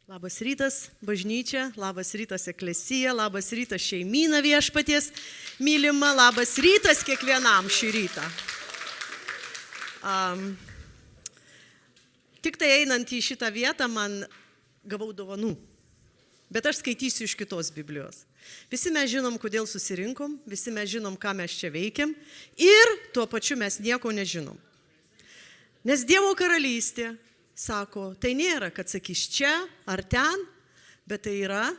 Labas rytas, bažnyčia, labas rytas, eklesija, labas rytas, šeimyna viešpaties mylima, labas rytas kiekvienam šį rytą. Tik tai einant į šitą vietą man gavau dovanų, bet aš skaitysiu iš kitos Biblijos. Visi mes žinom, kodėl susirinkom, visi mes žinom, ką mes čia veikiam ir tuo pačiu mes nieko nežinom. Nes Dievo karalystė, sako, tai nėra, kad sakys čia ar ten, bet tai yra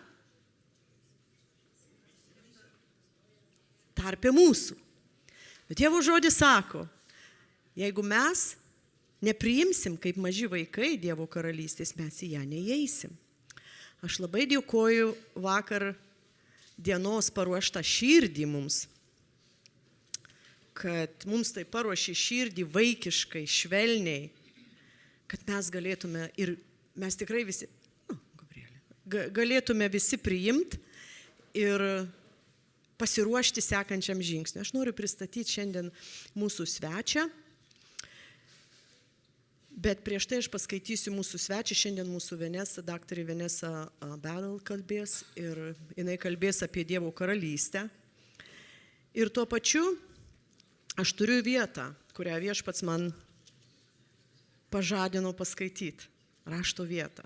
tarpe mūsų. Bet Dievo žodis sako, jeigu mes nepriimsim kaip maži vaikai Dievo karalystės, mes į ją neįeisim. Aš labai dėkoju vakar dienos paruoštą širdį mums, kad mums tai paruošė širdį vaikiškai, švelniai, kad mes galėtume ir mes tikrai visi, galėtume visi priimti ir pasiruošti sekančiam žingsniui. Aš noriu pristatyti šiandien mūsų svečią, bet prieš tai aš paskaitysiu mūsų svečią. Šiandien mūsų Vanessa, daktarė Vanessa Battle kalbės ir jinai kalbės apie Dievo karalystę. Ir tuo pačiu aš turiu vietą, kurią Viešpats man pažadino paskaityti, rašto vietą.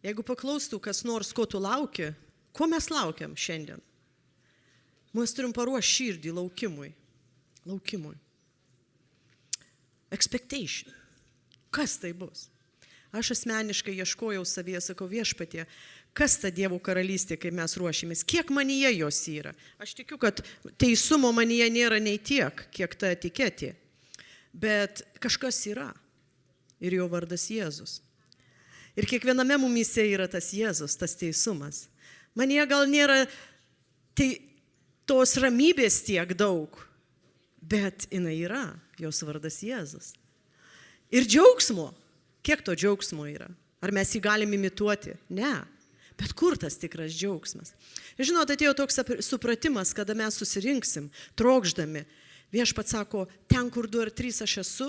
Jeigu paklaustų kas nors, ko tu lauki, ko mes laukiam šiandien? Mes turim paruošti širdį laukimui. Expectation. Kas tai bus? Aš asmeniškai ieškojau savyje, sakau, Viešpatie, kas ta Dievo karalystė, kai mes ruošimės, kiek manyje jos yra. Aš tikiu, kad teisumo manyje nėra nei tiek, kiek ta etiketė. Bet kažkas yra ir jo vardas Jėzus. Ir kiekviename mumyse yra tas Jėzus, tas teisumas. Manyje gal nėra tos ramybės tiek daug, bet jinai yra, jos vardas Jėzus. Ir džiaugsmo. Kiek to džiaugsmo yra? Ar mes jį galim imituoti? Ne. Bet kur tas tikras džiaugsmas? Žinot, atėjo toks supratimas, kada mes susirinksim, trokšdami. Viešpats sako, ten, kur 2 ar 3 aš esu.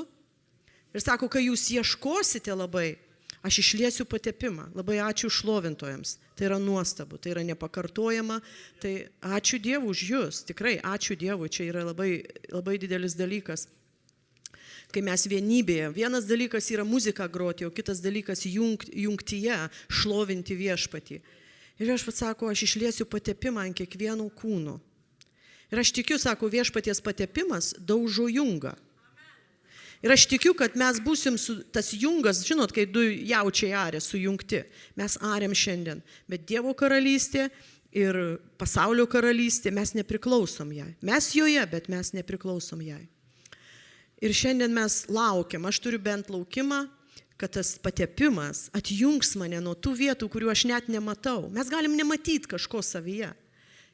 Ir sako, kai jūs ieškosite labai, aš išliesiu patepimą. Labai ačiū šlovintojams. Tai yra nuostabu, tai yra nepakartojama. Tai ačiū Dievui už jūs. Tikrai ačiū Dievui. Čia yra labai, labai didelis dalykas. Kai mes vienybėje. Vienas dalykas yra muziką groti, o kitas dalykas jungtyje šlovinti viešpatį. Ir Viešpats sako, aš išliesiu patepimą ant kiekvieno kūno. Ir aš tikiu, sako, viešpaties patepimas daužo jungą. Ir aš tikiu, kad mes būsim tas jungas, žinot, kai 2 jaučiai arė sujungti. Mes arėm šiandien. Bet Dievo karalystė ir pasaulio karalystė, mes nepriklausom jai. Mes joje, bet mes nepriklausom jai. Ir šiandien mes laukiam, aš turiu bent laukimą, kad tas patepimas atjungs mane nuo tų vietų, kurių aš net nematau. Mes galim nematyti kažko savyje.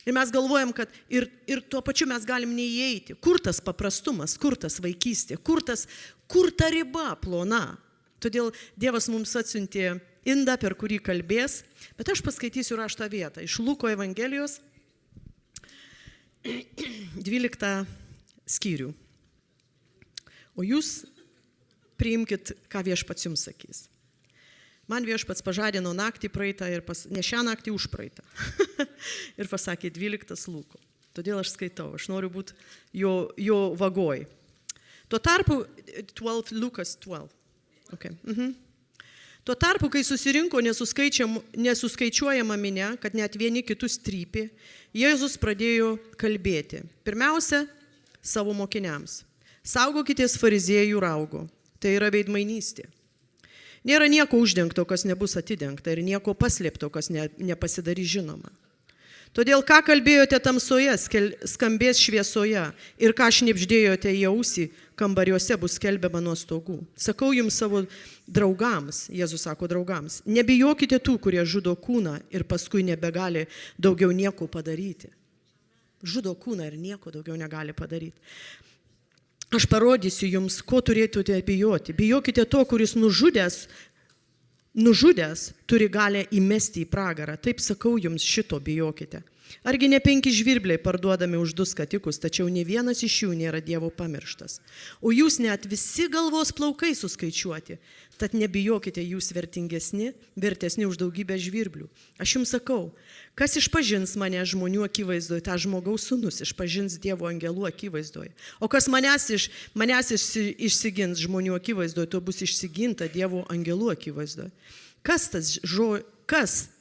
Ir mes galvojam, kad ir tuo pačiu mes galim neįeiti. Kur tas paprastumas, kur tas vaikystė, kur ta riba plona. Todėl Dievas mums atsiuntė indą, per kurį kalbės. Bet aš paskaitysiu raštą vietą. Iš Luko Evangelijos 12 skyrių. O jūs priimkit, ką Viešpats jums sakys. Man Viešpats pažadino naktį praeitą, ne šią naktį užpraeitą. Ir pasakė 12 Luko. Todėl aš skaitau, aš noriu būti jo vagoj. Tuo tarpu, Lukas 12. Okay. Tuo tarpu, kai susirinko nesuskaičiuojama minia, kad net vieni kitus trypė, Jėzus pradėjo kalbėti. Pirmiausia, savo mokiniams. Saugokitės fariziejų raugo. Tai yra veidmainystė. Nėra nieko uždengto, kas nebus atidengta, ir nieko paslėpto, kas nepasidarys žinoma. Todėl, ką kalbėjote tamsoje, skambės šviesoje, ir ką šnibždėjote į ausį, kambariuose bus skelbiama nuo stogų. Sakau jums savo draugams, Jėzus sako draugams, nebijokite tų, kurie žudo kūną ir paskui nebegali daugiau nieko padaryti. Žudo kūną ir nieko daugiau negali padaryti. Aš parodysiu jums, ko turėtumėte bijoti. Bijokite to, kuris nužudęs turi galę įmesti į pragarą. Taip sakau jums, šito bijokite. Argi ne 5 žvirbliai parduodami už 2 skatikus, tačiau ne vienas iš jų nėra Dievo pamirštas. O jūs net visi galvos plaukai suskaičiuoti, tad nebijokite, jūs vertesni už daugybę žvirblių. Aš jums sakau, kas išpažins mane žmonių akivaizdoje, tą žmogaus sūnus išpažins Dievo angelų akivaizdoje. O kas manęs išsigins žmonių akivaizdoje, to bus išsiginta Dievo angelų akivaizdoje. Kas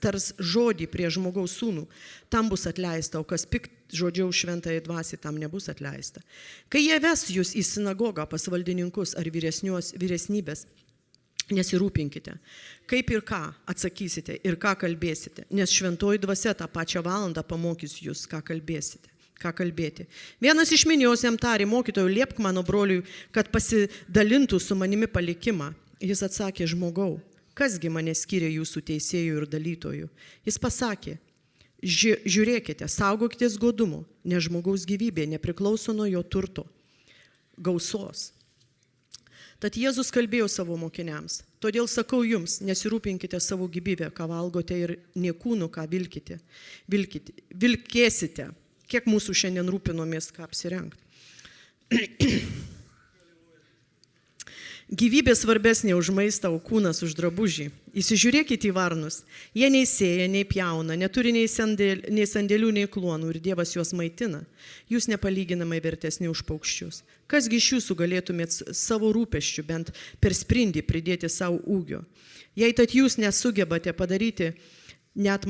tars žodį prie žmogaus sūnų, tam bus atleista, o kas piktžodžiau šventai dvasiai, tam nebus atleista. Kai jie ves jūs į sinagogą pas valdininkus ar vyresnybės, nesirūpinkite, kaip ir ką atsakysite ir ką kalbėsite, nes šventoji dvasia tą pačią valandą pamokys jūs, ką kalbėti. Vienas iš minios jam tarė, mokytojau, liepk mano broliui, kad pasidalintų su manimi palikimą. Jis atsakė, žmogau, kasgi mane skiria jūsų teisėjų ir dalytojų? Jis pasakė, žiūrėkite, saugokitės godumo, nes žmogaus gyvybė nepriklauso nuo jo turto gausos. Tad Jėzus kalbėjo savo mokiniams, todėl sakau jums, nesirūpinkite savo gyvybę, ką valgote ir nė kūnu, ką vilkėsite. Kiek mūsų šiandien rūpinomės, ką apsirengti. Gyvybė svarbesnė už maistą, o kūnas už drabužį. Įsižiūrėkite į varnus. Jie nei sėja, nei pjauna, neturi nei sandėlių, nei kluonų ir Dievas juos maitina. Jūs nepalyginamai vertesni už paukščius. Kasgi iš jūsų galėtumėt savo rūpesčių bent per sprindį pridėti savo ūgio? Jei tad jūs nesugebate padaryti net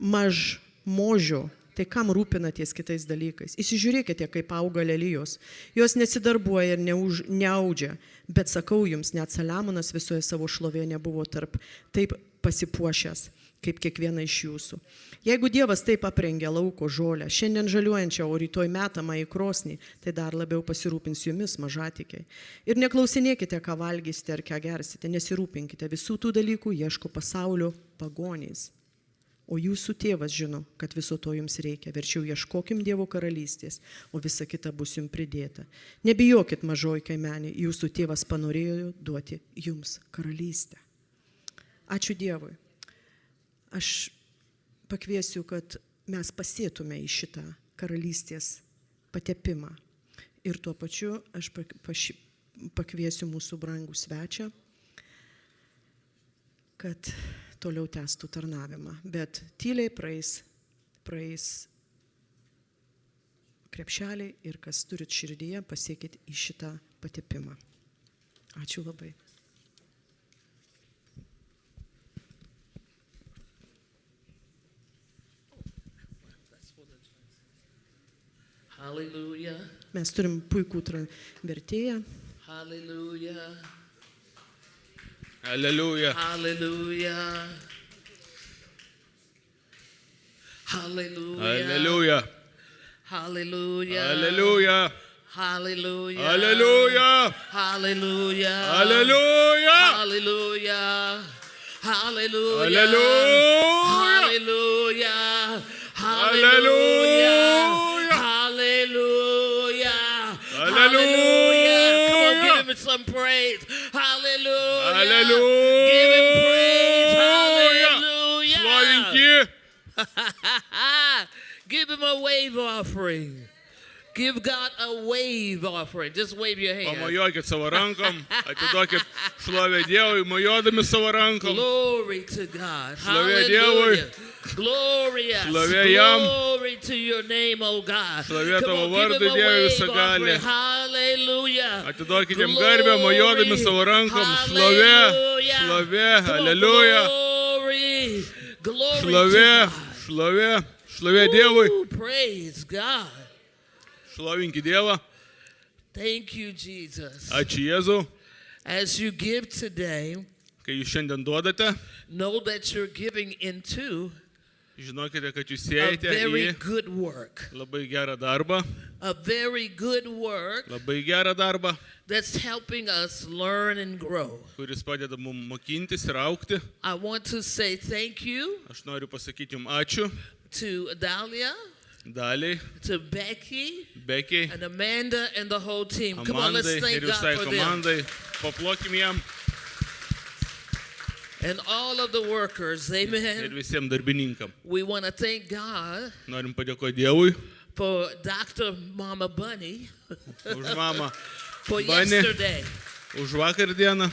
mažmožio, tai kam rūpinatės kitais dalykais? Įsižiūrėkite, kaip auga lelijos. Jos nesidarbuoja ir neaudžia, bet sakau jums, net Saliamonas visoje savo šlovėje nebuvo taip pasipuošęs, kaip kiekviena iš jūsų. Jeigu Dievas taip aprengė lauko žolę, šiandien žaliuojančią, o rytoj metamą į krosnį, tai dar labiau pasirūpins jumis, mažatikiai. Ir neklausinėkite, ką valgysite ar ką gersite, nesirūpinkite, visų tų dalykų ieško pasaulio pagonys. O jūsų tėvas žino, kad viso to jums reikia. Verčiau ieškokim Dievo karalystės, o visa kita bus jums pridėta. Nebijokit, mažoji kaimenė, jūsų tėvas panorėjo duoti jums karalystę. Ačiū Dievui. Aš pakviesiu, kad mes pasėtume į šitą karalystės patepimą. Ir tuo pačiu aš pakviesiu mūsų brangų svečią, kad toliau tęstų tarnavimą, bet tyliai praeis krepšeliai ir kas turit širdyje, pasiekit į šitą patepimą. Ačiū labai. Hallelujah. Mes turim puikų vertėją. Hallelujah. Hallelujah. Hallelujah. Hallelujah. Hallelujah. Hallelujah. Hallelujah. Hallelujah. Hallelujah. Hallelujah. Hallelujah. Hallelujah. Hallelujah. Hallelujah. Hallelujah. Hallelujah. Hallelujah. Come on, give him some praise. Hallelujah. Hallelujah. Give him praise. Hallelujah. Славеньки. Give him a wave offering. Give God a wave offering. Just wave your hand. Pamojuokit savo rankom, atiduokit šlovę Dievui, mojuodami savo rankom. Glory to God. Šlovė Dievui. Glorious. Šlovė jam. Glory to your name, oh God. Šlovė Come tavo on, give vardui, him a Dieve wave visagali. offering. Hallelujah. Atiduokit jam garbę, mojuodami savo rankom. Šlovė, šlovė, halleluja. Glory. Glory Šlovė, to God. šlovė, šlovė Dievui. Ooh, praise God. Šlovinkit Dievą. Thank you, Jesus. Ačiū Jėzau. As you give today, Kai jūs šiandien duodate, know that you're giving into žinokite, kad jūs a siejate very į good work. labai gerą darbą. A very good work Labai gerą darbą, that's helping us learn and grow. kuris padeda mums mokintis ir augti. I want to say thank you Aš noriu pasakyti jums ačiū. to Dahlia, Daliai, to Becky, Bekiai, and Amanda, and the whole team. Come on, let's Amandai thank ir God visai for them. komandai. Paplokim jam. and all of the workers. ir Amen. visiems darbininkam. We want to thank God Norim padėkoti Dievui for Dr. Mama Bunny už mamą, for Bunny. yesterday. už vakar dieną.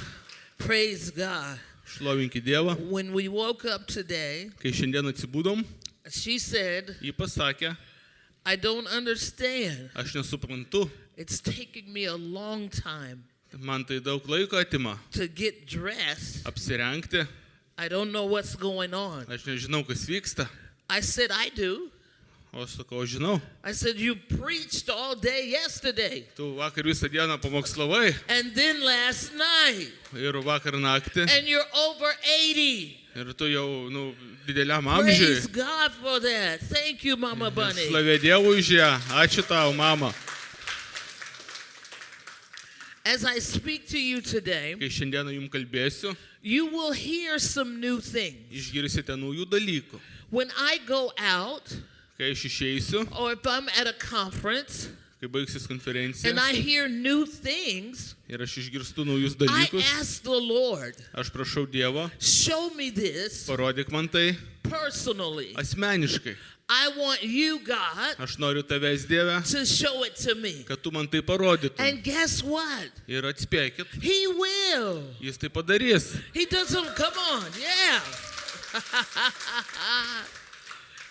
Praise God. Šlovinkit Dievą. When we woke up today, Kai šiandien atsibūdom, she said, ji pasakė, I don't understand. aš nesuprantu, It's taking me a long time man tai daug laiko atima to get dressed. apsirengti, I don't know what's going on. aš nežinau, kas vyksta. I said, I do. O aš sakau, žinau, I said, you preached all day yesterday. tu vakar visą dieną pamokslavai And then last night. ir vakar naktį And you're over 80. ir tu jau dideliam Praise amžiui. God for that. Thank you, Mama Bunny. Šlavė Dievui už ją. Ačiū tau, mama. As I speak to you today, Kai šiandieną jums kalbėsiu, you will hear some new things. išgirsite naujų dalykų. When I go out, Kai aš išeisiu, or if I'm at a conference, kai baigsis and konferencija I hear new things, ir aš išgirstu naujus I dalykus, ask the Lord, aš prašau Dievo, show me this parodyk man tai personally. asmeniškai. I want you, God, Aš noriu tavęs, Dieve, to show it to me. kad tu man tai parodytum. And guess what? Ir atspėkit, He will. jis tai padarys. He doesn't, come on, yeah.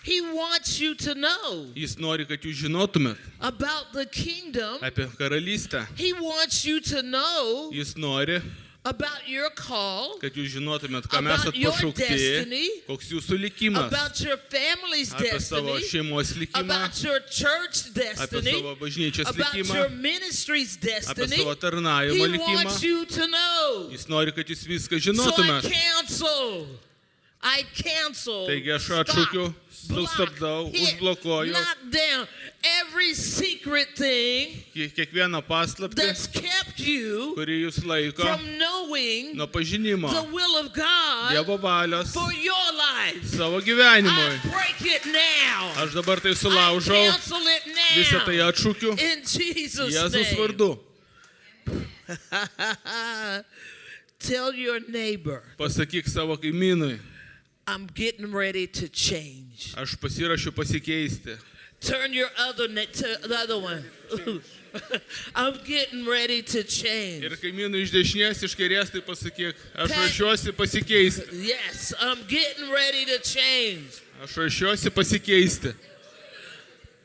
He wants you to know Jis nori, kad jūs žinotumėt about the kingdom. apie karalystę. He wants you to know Jis nori, about your call, kad jūs žinotumėt, kam About esat your pašaukti, destiny, koks jūsų likimas, about your family's apie savo destiny, šeimos likimą, about your church apie destiny, savo bažnyčios about likimą, your ministry's apie destiny. savo tarnavimo He likimą. wants you to know. Jis nori, kad jūs viską So žinotumėt. I cancel, Taigi aš stop, atšaukiu, block, sustabdau, hit, užblokuoju knock down every secret thing kiekvieną paslaptį, that's kept you kurį jūs laiko from knowing nuo pažinimo the will of God Dievo valios for your life. savo I gyvenimui. break it now. Aš dabar tai I sulaužau, cancel it visą tai now. atšaukiu In Jesus' Jėzus name. vardu. Tell your neighbor, Pasakyk savo kaimynui, I'm getting ready to change. aš pasirašiu pasikeisti. Turn your other to the other one. I'm getting ready to change. Ir kaimynui iš dešinės, iš kairės tai pasakyk, aš rašiuosi pasikeisti. Yes, I'm getting ready to change. Aš rašiuosi pasikeisti.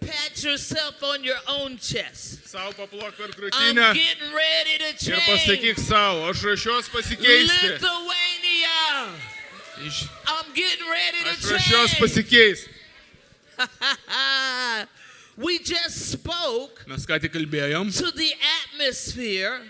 Pat yourself on your own chest. Savo paplok per I'm krūtinę getting ready to ir change. pasakyk savo, aš rašiuosi pasikeisti. Lithuania. I'm getting ready Aš to rašiuosi change. pasikeisti. We just spoke Mes ką tik kalbėjom to the atmosphere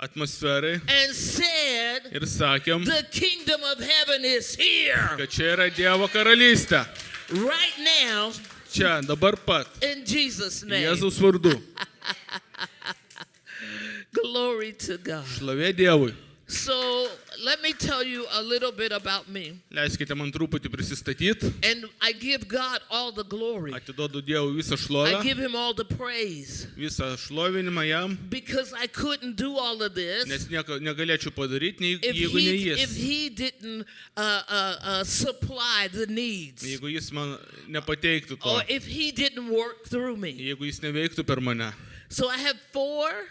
atmosferai and said, ir sakėm, the kingdom of heaven is here kad čia yra Dievo karalystė. right now Čia, dabar pat. in Jesus' name. Jėzaus vardu. Glory to God. Šlovė Dievui. So let me tell you a little bit about me. Leiskite man truputį prisistatyti. And I give God all the glory. Atiduodu Dievui visą I šlovę, give him all the praise. visą šlovinimą jam, Because I couldn't do all of nes this nieko negalėčiau padaryti, if jeigu ne if jis. he didn't supply the needs. Jeigu jis man nepateiktų to, Or if he didn't work through me. jeigu jis neveiktų per mane. So I have 4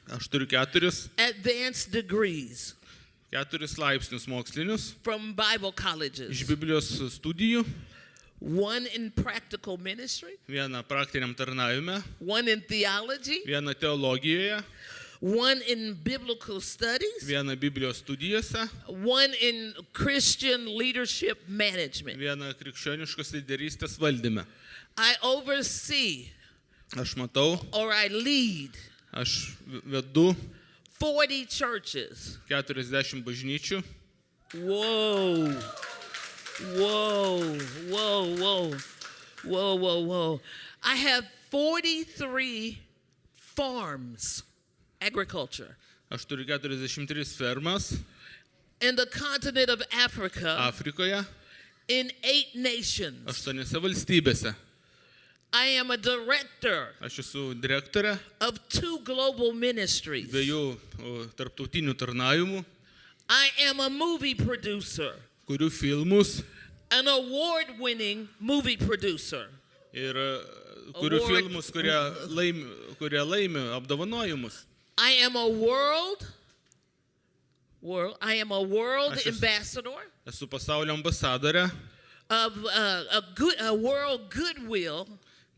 Aš turiu 4 advanced degrees laipsnius mokslinius from Bible iš colleges. Biblijos studijų. 1 in practical ministry, Vieną praktiniam tarnavime, 1 in theology, vieną teologijoje, 1 in biblical studies, vieną Biblijos studijose, 1 in Christian leadership management. vieną krikščioniškos lyderystės valdyme. I oversee Aš matau, or I lead aš vedu 40 churches. 40 bažnyčių. Whoa. Whoa. Whoa. Whoa. Whoa. Whoa. Whoa. I have 43 farms, agriculture, Aš turiu 43 fermas in the continent of Africa, Afrikoje, in 8 nations. 8 valstybėse. I am a director Aš esu direktorė of 2 global ministries. 2 tarptautinių tarnavimų. I am a movie producer, kuriu filmus an award-winning movie producer. ir kuriu Award- filmus, kurie laimi apdovanojimus. I am a world Aš esu- ambassador Esu pasaulio ambasadorė, of a world goodwill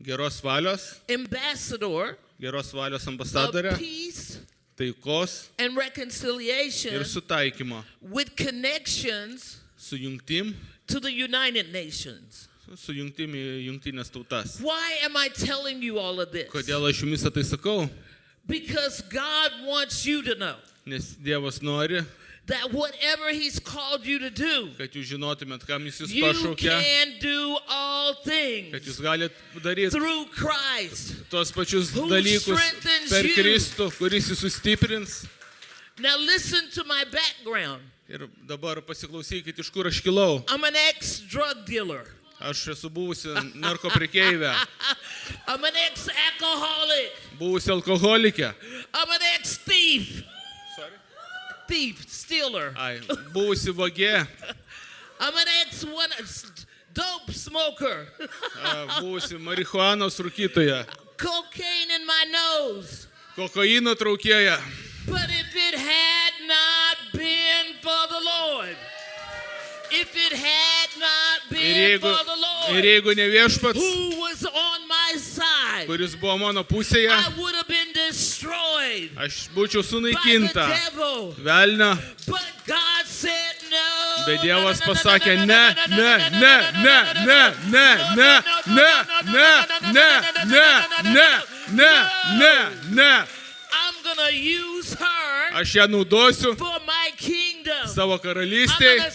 geros valios ambassador of ambasadorė, peace taikos and reconciliation ir sutaikymo with connections su jungtim to the United Nations. į jungtinės tautas. Why am I telling you all of this? Kodėl aš jums tai sakau? Because God wants you to know Nes Dievas nori, that whatever He's called you to do, kad jūs žinotumėt, kam jis jūs you pašaukė, can do all kad things jūs galite daryti through Christ. tuos pačius Who dalykus strengthens per you. Kristų, kuris jūs sustiprins. Now listen to my background. Ir dabar pasiklausykit, iš kur aš kilau. I'm an ex-drug dealer. Aš esu buvusi narkoprekeivė, I'm an ex-alcoholic. buvusi alkoholikė. I'm an ex-thief. Thief, stealer. Buvusi vagė, I'm an ex-dope smoker. buvusi marihuanos rūkytoja, Cocaine in my nose. kokaino traukėja. But if it had not been for the Lord, if it had not been for the Ir Lord, jeigu ne viešpats, who was on my side, kuris buvo mano pusėje, I would have been destroyed aš būčiau by the sunaikinta. devil. Velna, But God said no. bet Dievas pasakė ne, ne, ne, ne, ne, ne, ne, ne, ne, ne, ne, ne, ne, ne, ne. I'm gonna use her Aš ją naudosiu for my kingdom. savo I'm karalystėj. gonna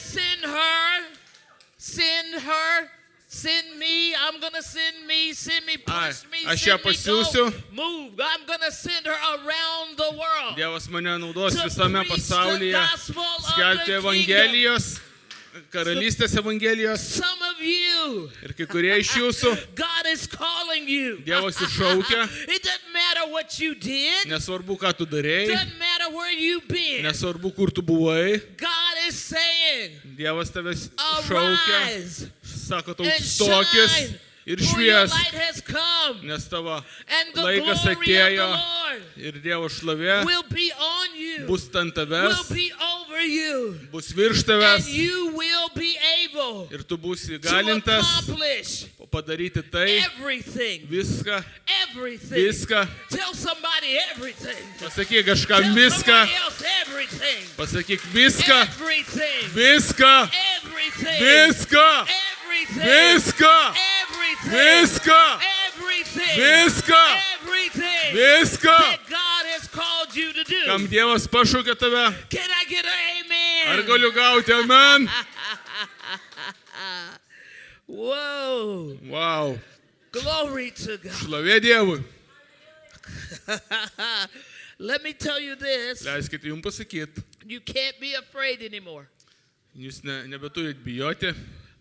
send me, I'm gonna send me, push me, aš send ją me, pasiųsiu. go, move. I'm gonna send her around the world. Dievas mane naudos To visame preach the pasaulyje, gospel of skelbti the Evangelijos, karalystės Evangelijos. Some of you, Ir kai kurie iš jūsų God is calling you. Dievas iššaukia. It doesn't matter what you did. Nesvarbu, ką tu darėjai, Doesn't matter where you've been. nesvarbu, kur tu buvai. God is saying, Dievas tavęs šaukia, arise sako tau and stokis shine, ir for your švies, light has come, nes tavo and the laikas glory of the atėjo Lord ir Dievo šlovė will be on you, bus ant will tavęs, be over you, bus virš and tavęs you will be able ir tu būsi to galintas accomplish padaryti tai, everything. viską, Everything. viską. Tell somebody everything. Pasakyk kažkam Tell viską, somebody else everything. pasakyk viską, Everything. viską, Everything. viską, Everything. viską, Everything. viską, Everything. viską, Everything. viską, That God has called you to do. kam Dievas pašaukė tave. Can I get an amen? Ar galiu gauti amen? Whoa. Wow, Glory to God. šlovė Dievui. Let me tell you this. Leiskite jums pasakyti, You can't be afraid anymore. jūs nebeturit bijoti.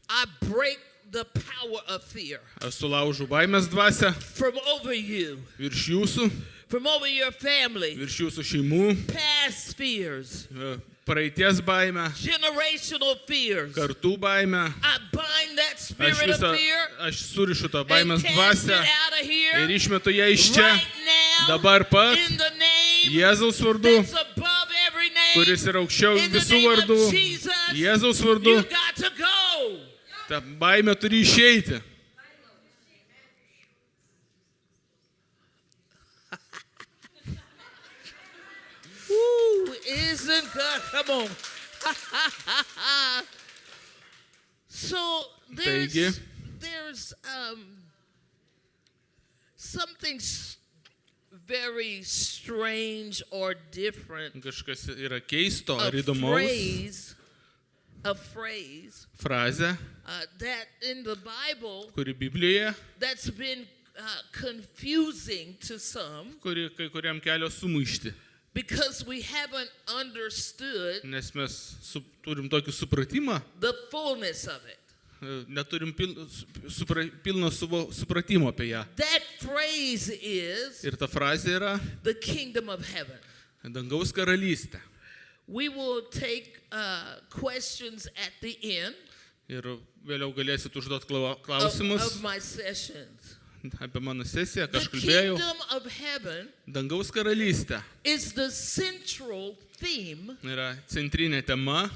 I break the power of fear Aš sulaužu baimės dvasią from over you, virš jūsų, from over your family, virš jūsų šeimų, past fears, praeities baimę, generational fears. kartų baimę. I bind that Aš spirit of fear surišu tą and baimės cast it dvasią out of here ir išmetu ją iš čia. right now Dabar pat in the name Jėzaus vardu, that's above every name. kuris yra aukščiau In the visų name vardų. of Jesus, Jėzaus you vardu, got to go. ta baimė turi išeiti. Woo, isn't God? Come on. So Taigi. there's something very strange or different. Kažkas yra keisto A ar įdomaus. phrase Frazė, that in the Bible kuri Biblijoje, that's been confusing to some kuri kai kuriam kelio sumaišti. because we haven't understood Nes mes turim tokį supratimą, the fullness of it. neturim pilno supratimo apie ją. That phrase is Ir ta frazė yra the kingdom of heaven. dangaus karalystė. We will take questions at the end Ir vėliau galėsit užduoti of klausimus my sessions. apie mano sesiją, ką The aš kalbėjau. kingdom of heaven Dangaus karalystė is the central theme yra centrinė tema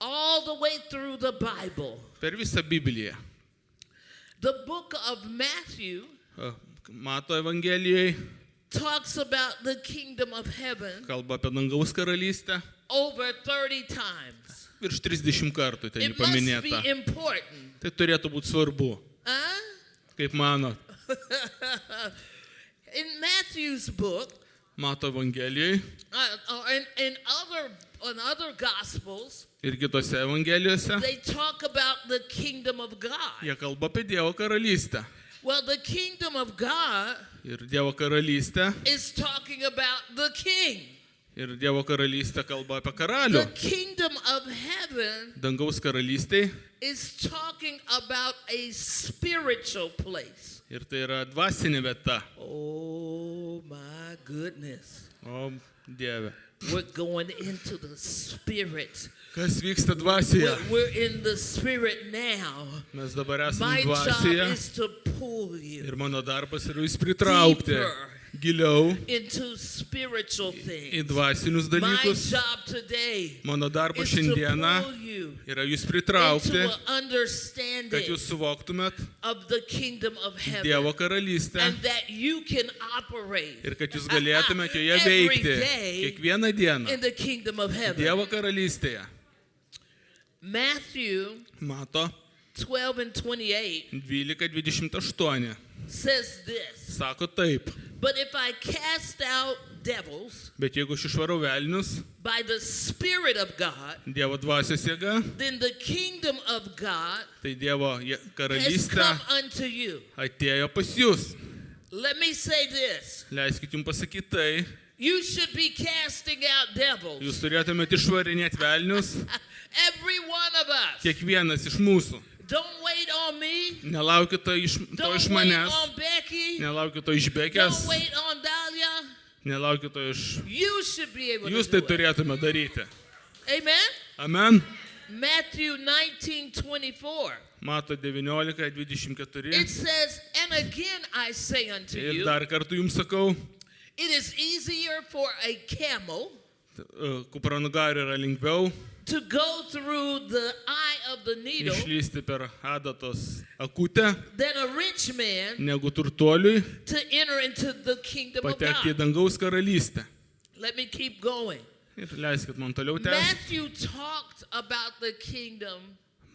all the way through the Bible. per visą Bibliją. The book of Matthew Mato Evangelijoje talks about the kingdom of heaven kalba apie dangaus karalystę. over 30 times. Virš 30 kartų ten It must be paminėta. important. Tai turėtų būti svarbu. Huh? Kaip manot? In Matthew's book, Mato Evangelijoje or in other gospels, ir kitose Evangelijose they talk about the kingdom of God. jie kalba apie Dievo karalystę. Well, the kingdom of God Ir Dievo karalystė, is talking about the king. ir Dievo karalystė kalba apie The karalių. kingdom of heaven Dangaus karalystė is talking about a spiritual place. ir tai yra dvasinė vieta. Oh my goodness. O Dieve. We're going into the spirit. Kas vyksta dvasioje? We're in the spirit now. Mes dabar esame My job dvasioje is to pull you ir mano darbas yra jūs pritraukti deeper giliau into spiritual į things. dvasinius My dalykus. job today Mano darbas is to šiandieną pull you yra jūs pritraukti, into an kad understanding jūs suvoktumėt of the kingdom of heaven, Dievo karalystę and that you can operate ir kad jūs galėtumėt joje every veikti day kiekvieną dieną in the kingdom of heaven. Dievo karalystėje. Matthew Mato 12 and 28 12:28 says this, sako taip. but if I cast out devils Bet jeigu aš išvarau velnius by the Spirit of God, Dievo dvasios jėga, then the kingdom of God tai Dievo has karalystė come unto you. atėjo pas jūs. Let me say this. Leiskit jums pasakyti tai. You should be casting out devils. Jūs turėtumėte išvarinėti velnius, Every one of us. kiekvienas iš mūsų. Don't wait on me. Nelaukit to iš Don't wait manęs, on Becky. nelaukit to iš Bekės, Don't wait on Dahlia. nelaukit to iš... You should be able Jūs to tai do it. turėtume daryti. Amen. Amen. Matthew 19:24. Mato 19:24. It says, and again I say unto Ir you, dar kartą jums sakau, it is easier for a camel kupranugariui yra lengviau to go through the eye of the needle išlysti per adatos akutę, than a rich man negu turtuoliui to enter into the kingdom of patekti į God. dangaus karalystę. Let me keep going. Ir leiskit man toliau tęsti. Matthew talked about the kingdom,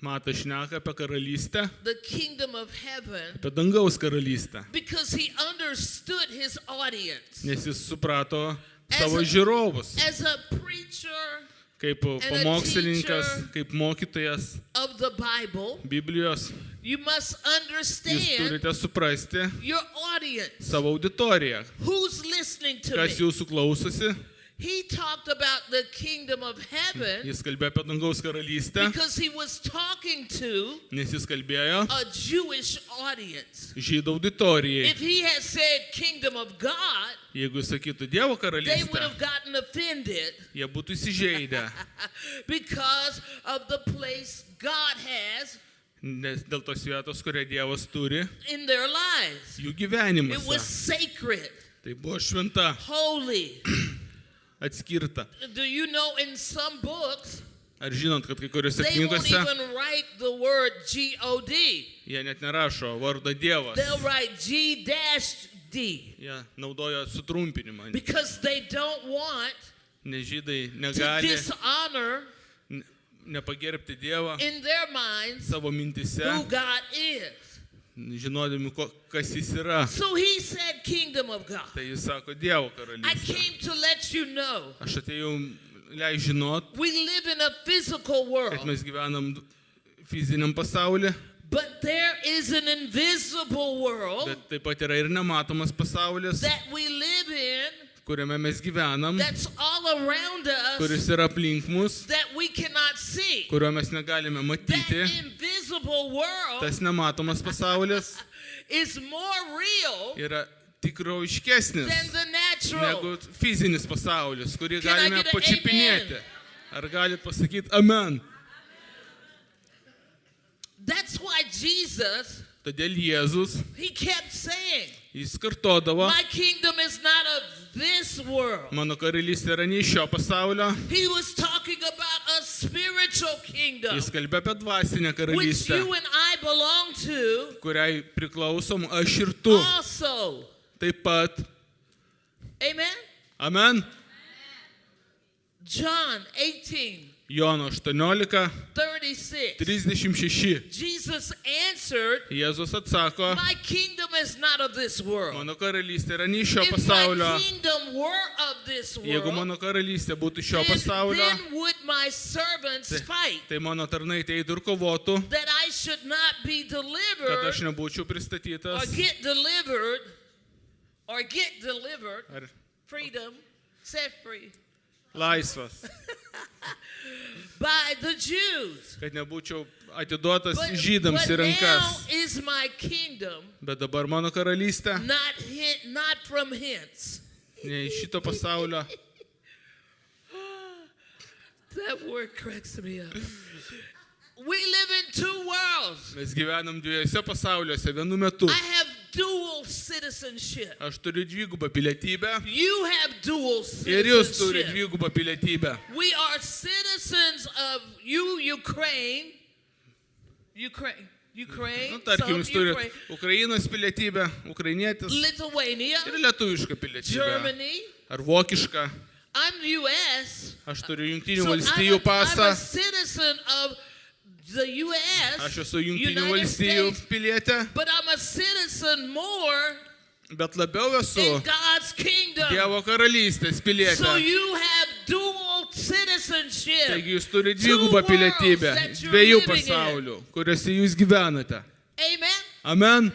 Matas šneka apie karalystę, the kingdom of heaven, apie dangaus karalystę, because he understood his audience. nes jis suprato savo žiūrovus, As a preacher kaip pamokslininkas, kaip mokytojas of the Bible, Biblijos. you must Jūs understand turite suprasti your audience. savo auditoriją, Who's listening to kas me? jūsų klausosi. He talked about the kingdom of heaven Jis kalbėjo apie dangaus karalystę, because he was talking to nes jis kalbėjo a Jewish audience. žydų auditorijai. If he had said kingdom of God, Jeigu jis sakytų Dievo they would karalystę, have gotten offended jie būtų įsižeidę, because of the place God has nes dėl tos vietos, kurią Dievas turi in their lives. jų It was gyvenimuose. sacred, Tai buvo šventa, holy. atskirta. Do you know in some books, Ar žinot, kad kai kuriuose they won't knygose even write the word G-O-D. jie net nerašo vardą Dievas. They'll write G-D Jie naudoja sutrumpinimą, because they don't want nes žydai to negali dishonor nepagerbti Dievą in their minds savo mintise, who God is. žinodami, kas jis yra. So he said kingdom of God. Tai jis sako Dievo I karalystė. came to let you know Aš atėjau leis žinot, we live in a physical kad world, mes gyvenam fiziniam pasaulyje, but there is an invisible world bet taip pat yra ir nematomas pasaulis, that we live in kuriame mes gyvenam, that's all around us kuris yra aplink mus, that we cannot see. kurio mes negalime That matyti. invisible world Tas nematomas pasaulis is more real yra tikroviškesnis than the natural. negu fizinis pasaulis, kurį Can I galime get an pačiupinėti. Ar galit pasakyti amen? That's why Jesus, Todėl Jėzus, he kept saying, jis kartodavo, my kingdom is not of this world. mano karalystė yra ne iš šio pasaulio. He was talking about a spiritual kingdom, Jis kalbė apie dvasinę which karalystę, you and I belong to kuriai priklausom aš ir tu. also. Taip pat. Amen? Amen. John 18, Jono 36. 18:36. Jesus answered, Jėzus atsako, my kingdom is not of this world. mano karalystė yra ne iš šio If pasaulio. my kingdom were of this Jeigu world, mano karalystė būtų šio then pasaulio, would my servants fight, tai mano tarnai eitų ir kovotų, that I should not be kad delivered aš nebūčiau pristatytas. or get delivered, Ar freedom, set free, laisvas. by the Jews. Kad nebūčiau atiduotas But žydams į now rankas. is my kingdom Bet dabar mano karalystė not from hence. ne iš šito pasaulio. That word cracks me up. We live in two worlds. Mes gyvenam dviejose pasauliuose vienu metu. I have dual citizenship. Aš turiu dvigubą pilietybę You have dual ir jūs turite citizenship. dvigubą pilietybę. We are citizens of Ukraine. Nu, tarkim, jūs some turite Ukraine, Ukrainos pilietybę, ukrainietis Lithuania, ir lietuvišką pilietybę. Germany. Ar vokišką. I'm US. Aš turiu Jungtinių So valstijų I'm pasą. a citizen of the US. Aš esu Jungtinių United valstijų States, pilietė, but I'm a citizen more bet labiau esu in God's kingdom. Dievo karalystės So pilietė. you have dual citizenship. Taigi jūs turite Two dvigubą worlds pilietybę, that you're dviejų living in. pasaulių, kuriuose jūs gyvenate. Amen. Amen.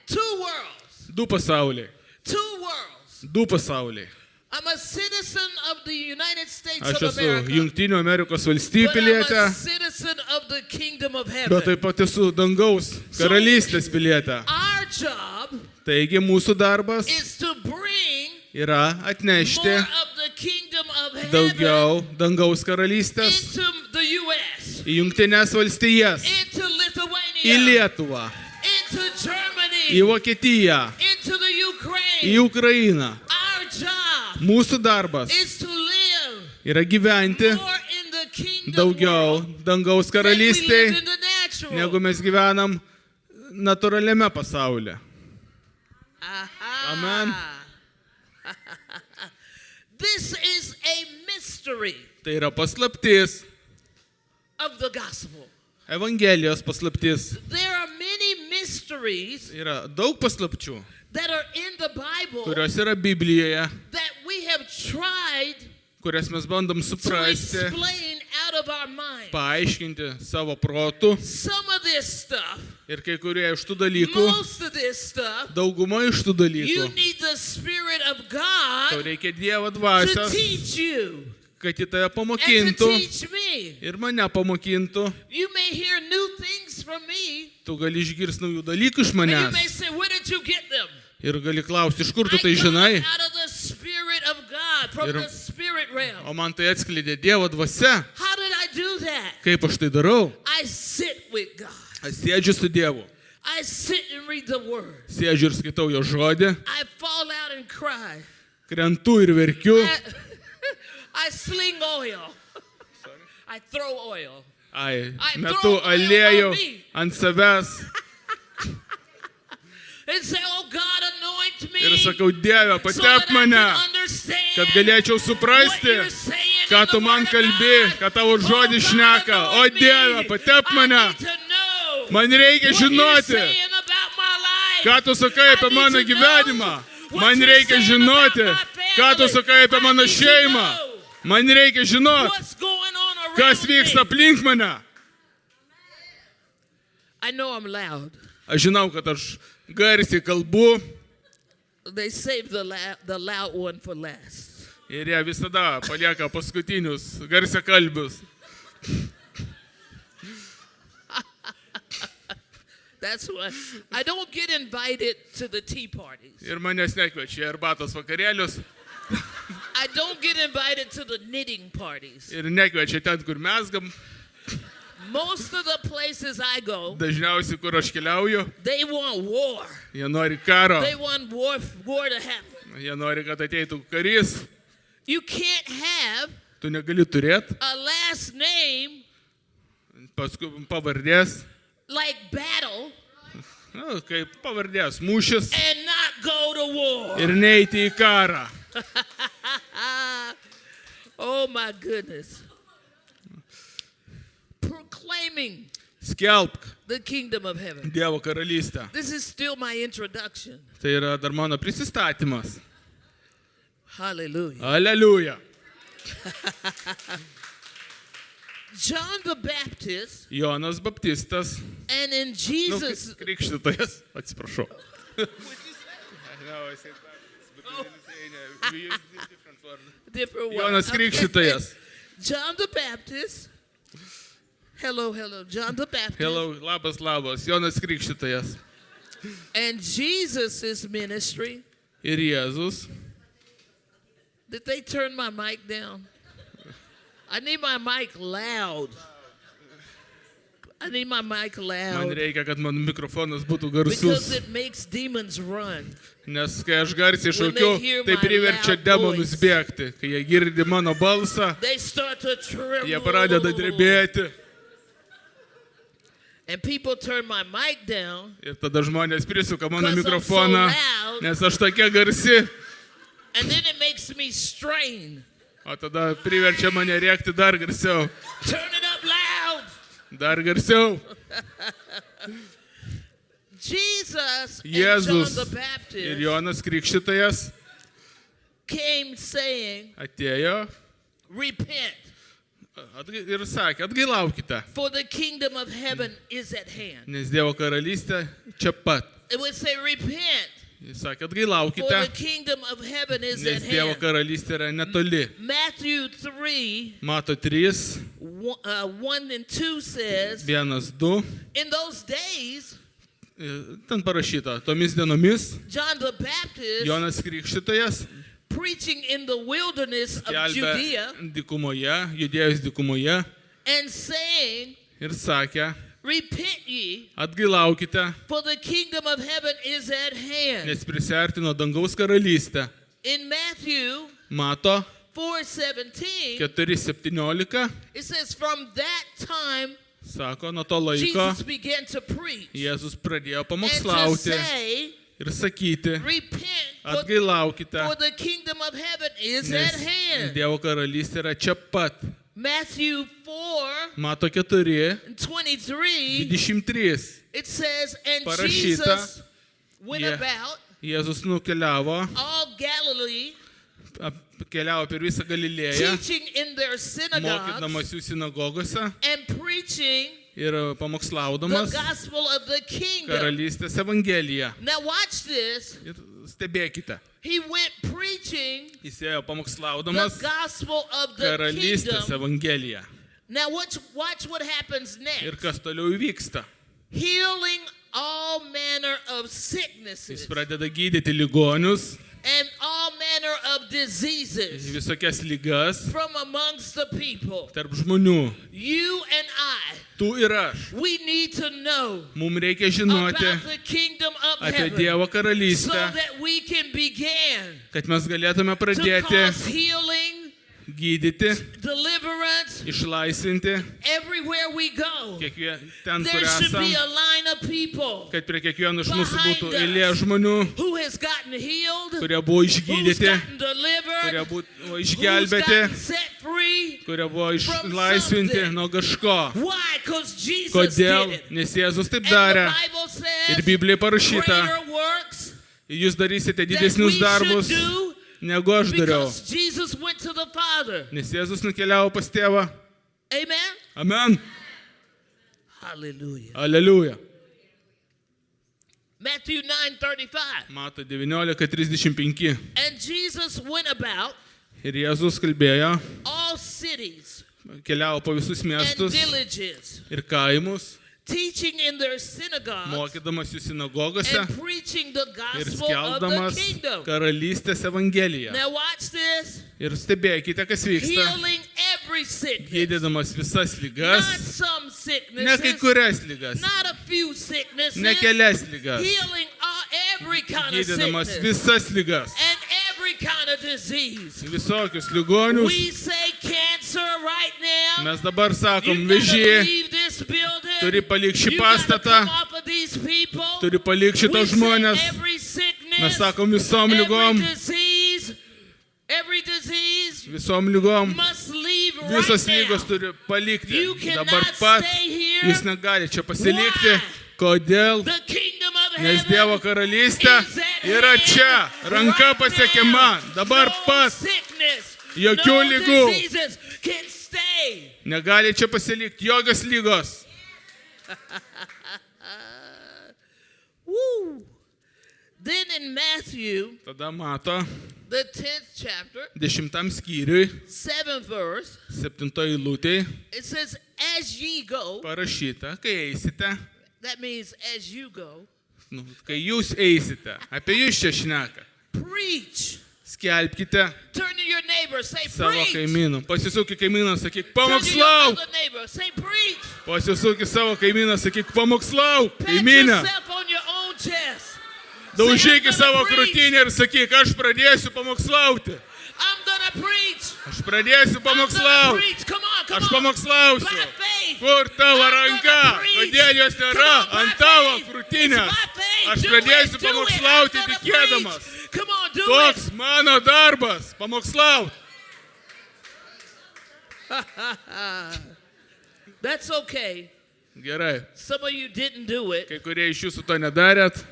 Two worlds. Du pasauliai. Two worlds. Du pasauliai. I'm a citizen of the United States Aš of esu America. Jungtinių Amerikos valstijų But I'm pilietė, a citizen of the kingdom of bet heaven. taip pat esu dangaus karalystės pilietė. Our job Taigi mūsų darbas is to bring yra more atnešti of the kingdom of heaven daugiau dangaus karalystės into the US, į Jungtinės valstijas, into į Lithuania, Lietuvą, into į Germany, Vokietiją, into the į Ukraine. Ukrainą. Our job Mūsų darbas is to live yra gyventi more in the kingdom daugiau world dangaus than we live karalystėje, in the natural. negu mes gyvenam natūraliame pasaulyje. Aha. Amen. This is a mystery Tai yra paslaptis, of the gospel. Evangelijos paslaptis. There are many mysteries Yra daug paslapčių, that are in the Bible kurios yra Biblijoje, that we have tried kurias mes bandom to suprasti, explain out of our mind. paaiškinti savo protų. Some of this stuff, Ir kai kurie iš tų dalykų, most of this stuff, dauguma iš tų you dalykų, need the Spirit of tau God reikia Dievo to dvasios, teach you kad į tave and to pamokintų teach me. ir mane pamokintų. You may hear new things from me, Tu gali išgirsti naujų dalykų iš and you manęs may say, where did you get them? ir gali klausti, iš kur tu I tai got žinai. them out of the Spirit of God, from Ir- the Spirit realm. O man tai atskleidė Dievo dvasia. How did I do that? Kaip aš tai darau? I sit with God. Aš sėdžiu su Dievu. I sit and read the Word. Sėdžiu ir skaitau jo žodį, I fall out and cry. krentu ir verkiu. I sling oil. I throw oil. Ai, I metu throw oil aliejų on me. ant savęs And say, oh God, anoint me. ir sakau, Dieve, so that patep I mane, can understand kad galėčiau what suprasti, you're saying ką in tu the man Word of kalbi, God. kad tavo žodis Oh, šneka. God, O anoint Dieve, me. patep I mane. need to know Man reikia what you're žinoti, saying about my life. ką tu sakai apie I need mano to know gyvenimą. what Man you're reikia saying žinoti, about my ką tu family. sakai apie I mano need to šeimą. know Man reikia žinoti, what's going on around kas vyksta me. aplink mane. I know I'm loud. Aš žinau, kad aš garsiai kalbu They save the loud one for last. ir jie visada palieka paskutinius garsiakalbius. That's why I don't get invited to the tea parties. Ir manęs nekviečia į arbatos vakarėlius. I I don't get invited to the knitting parties. Ir nekviečia ten, kur mesgam. Most of the places I go, Dažniausiai, kur aš keliauju, they want war. jie nori karo. They want war to happen. Jie nori, kad ateitų karys. You can't have Tu negali turėti. a last name Paskui pavardės. like battle Na, kaip pavardės. Mūšis. and not go to war. Ir neiti į karą. Oh my goodness. Proclaiming Skelbk the kingdom of heaven. Dievo karalystę. This is still my introduction. Tai yra dar mano prisistatymas. Hallelujah. Aleliuja. John the Baptist Jonas Baptistas. and in Jesus. Krikštytojas. Atsiprašau. Different word. Jonas Krikštytojas. John the Baptist. Hello. John the Baptist. Hello, labas. Jonas Krikštytojas. And Jesus' ministry. Ir Jėzus. Did they turn my mic down? I need my mic loud. Man reikia, kad mano mikrofonas būtų Because garsus. it makes demons run. Nes kai aš garsiai When šaukiu, they hear tai my priverčia loud demonus voice. bėgti. Kai jie girdi mano balsą, They start to tremble. jie pradeda drebėti. And people turn my mic down. Ir tada žmonės prisuka mano 'Cause I'm mikrofoną, so loud. nes aš tokia garsi. And then it makes me strain. O tada priverčia mane rėkti dar garsiau. Turn it up loud. Dar garsiau. Jesus and Jėzus John the ir Baptist Jonas Krikštytojas came saying, atėjo repent, ir sakė, atgailaukite, for the kingdom of heaven is at hand. nes Dievo karalystė čia pat. It would say, repent, Jis sakė, for atgailaukite, the kingdom of heaven is nes at Dievo hand. karalystė yra netoli. Matthew 3, Mato 3, 1 and 2 says, 1-2. in those days, Ten parašyta, tomis dienomis John the Baptist Jonas Krikštytojas preaching in the wilderness of skelbė Judea dykumoje, Judėjos dykumoje and saying, ir sakė, repent ye, atgailaukite, for the kingdom of heaven is at hand. nes prisartino dangaus karalystė. In Matthew Mato 4:17, 4:17, it says, from that time, sako, nuo to laiko Jesus began to preach Jėzus pradėjo and to pamokslauti say, ir sakyti, repent, for atgailaukite, the kingdom of heaven is at nes hand. Dievo karalystė yra čia pat. Matthew 4:23, Mato 4:23, it says, and Parašyta, Jesus went Je- about Jėzus nukeliavo, all Galilee, keliavo per visą Galilėją, teaching in their synagogues mokydamas jų sinagogose and preaching ir the pamokslaudamas gospel of the kingdom. karalystės evangeliją. Now watch this. Ir stebėkite, He went preaching jis ėjo the pamokslaudamas gospel of the karalystės kingdom. evangeliją. Now watch what happens Ir next. kas toliau įvyksta? Healing all manner of Jis sicknesses pradeda gydyti ligonius, and all manner of diseases visokias ligas from amongst the people. tarp žmonių. You and I, Tu ir aš. we need to know Mums reikia about žinoti the kingdom of apie heaven Dievo so karalystę, that we can begin kad mes galėtume to pradėti cause healing, gydyti, deliverance išlaisvinti everywhere we go. ten, kur There should be esam, a line of people kad prie kiekvieno iš mūsų būtų eilė žmonių, who has gotten healed, kurie buvo who's išgydyti, gotten kurie delivered, buvo who's išgelbėti, gotten set free. kurie buvo išlaisvinti nuo kažko. Why? Because Jesus Kodėl? did it. Nes Jėzus taip And darė. the Bible says, Ir Biblijoje parašyta, greater works jūs darysite that we didesnius should darbus, do negu aš dariau. because Jesus went to the Father. Nes Jėzus nukeliavo pas tėvą. Amen? Amen. Hallelujah. Aleliuja. Matthew 9:35. Mato 19:35. And Jesus went about Ir Jėzus kalbėjo, all cities keliavo po visus and miestus villages, ir kaimus, teaching in their synagogues, mokydamas jų sinagogose and preaching the ir gospel of the skelbdamas kingdom. karalystės evangeliją. Now watch this. Ir stebėkite, kas vyksta. Healing every sickness. Gydydamas visas Not lygas, some ne kai sicknesses. kurias lygas, Not a few sicknesses. ne kelias lygas, Healing every kind of gydydamas sickness. visas lygas, And every kind of disease. visokius ligonius. We say cancer right now. Mes dabar sakom, You gotta vežė leave this building. turi palikti šį You gotta pastatą, come off of these people. turi palikti We šitos say žmonės. every Mes sickness, sakom visom lygom, every disease visom lygom, must leave right visos now. lygos turi palikti. You cannot Dabar pat stay here. jūs negalite čia pasilikti. Why? Kodėl? The kingdom of Nes heaven Dievo karalystė is at yra čia, hand ranka right pasiekiama, now. dabar No pat. sickness, Jokių no ligų. diseases can stay. Negali čia pasilikti jokios lygos. Woo. Then in Matthew, Tada mato, the 10th chapter, 10 skyriui, 7th verse, 7 eilutėj it says, as ye go, parašyta, kai eisite, that means as you go, kai jūs eisite, apie jūs čia šneka, preach. skelbkite Turn to your neighbor, say savo preach. kaimynų. Pasisuk į kaimyną, sakyk, Turn to your pamokslauk. other neighbor, say preach. Pasisuk į savo kaimyną, sakyk, pamokslauk. Pat Kaimynę, yourself on your own chest. daužyk Say, į savo I'm gonna preach. krūtinę ir sakyk, aš pradėsiu pamokslauti. I'm gonna preach. Aš pradėsiu I'm gonna pamokslauti. preach. Come on, come Aš on. pamokslausiu. By faith. Kur tavo I'm ranka? gonna preach. Kodėl jos Come nėra on, by ant tavo faith. krūtinės? It's by faith. Aš Do pradėsiu it, do it. pamokslauti I'm gonna tikėdamas. preach. Come on, do Toks mano darbas. Pamokslauti. it. That's okay. Gerai. Some of you didn't do it, Kai kurie iš jūsų to nedarėt,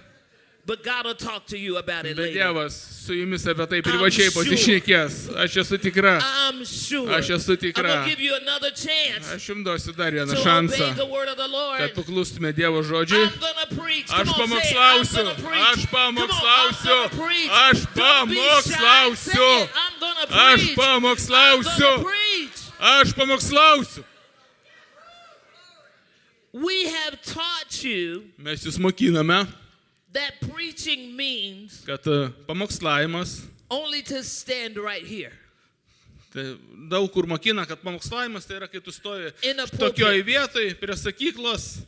but God will talk to you about it bet later. Dievas su jumis apie tai privačiai sure. pasišnekės. Aš esu tikra. I'm sure. Aš esu I'm tikra. going to give you another chance Aš jums duosiu dar vieną to šansą, obey the word of the Lord. kad paklustume Dievo žodžiui. I'm going to preach. Aš Come on, say it. pamokslausiu. I'm gonna preach. Aš Come on, pamokslausiu. I'm gonna preach. Aš Don't be shy. Say pamokslausiu. it. I'm gonna Aš preach. I'm pamokslausiu. gonna preach. Aš pamokslausiu. We have taught you Mes jūs mokiname, that preaching means kad pamokslavimas, only to stand right here. tai daug kur mokina, kad pamokslavimas tai yra, kai tu stoji In a tokioj vietoj prie sakyklos,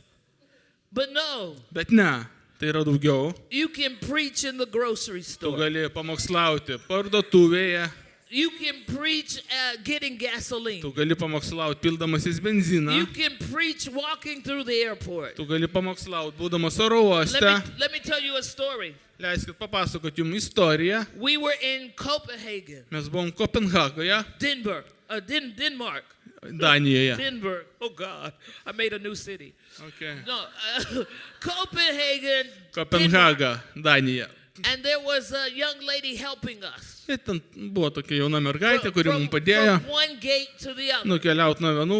But no, bet ne, tai yra daugiau. you can preach in the grocery Tu store. gali pamokslauti parduotuvėje, You can preach getting gasoline. tu gali pamokslauti pildamasis benziną, You can preach walking through the airport. tu gali pamokslauti būdamas oro uoste. Let me tell you a story. Leiskit papasakoti jums istoriją. We were in Copenhagen, Mes buvom Kopenhagoje, Denmark. Danijoje. Denver. Oh God, I made a new city. Okay. No, Copenhagen. Denmark. Kopenhaga, Danija. And there was a young lady helping us. Ir ten buvo tokia jauna mergaitė, kuri mums padėjo From one gate to the other nukeliauti nuo vienų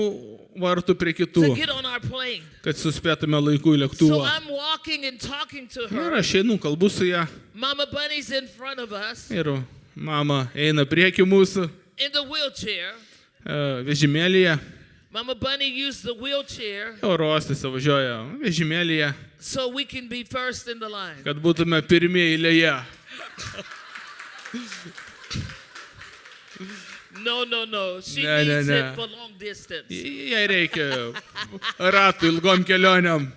vartų prie kitų, to get on our plane. kad suspėtume laiku į So lėktuvą. I'm walking and talking to Ir her. aš einu, kalbu su ją. Mama Bunny's in front of us Ir mama eina prieki mūsų in the wheelchair. vežimėlyje. Mama Bunny used the wheelchair Oro uostose važiuoja vežimėlyje, so we can be first in the line. kad būtume pirmieji eilėje. No. She Ne, needs ne. it for long distance. Jai reikia ratų ilgom kelioniam.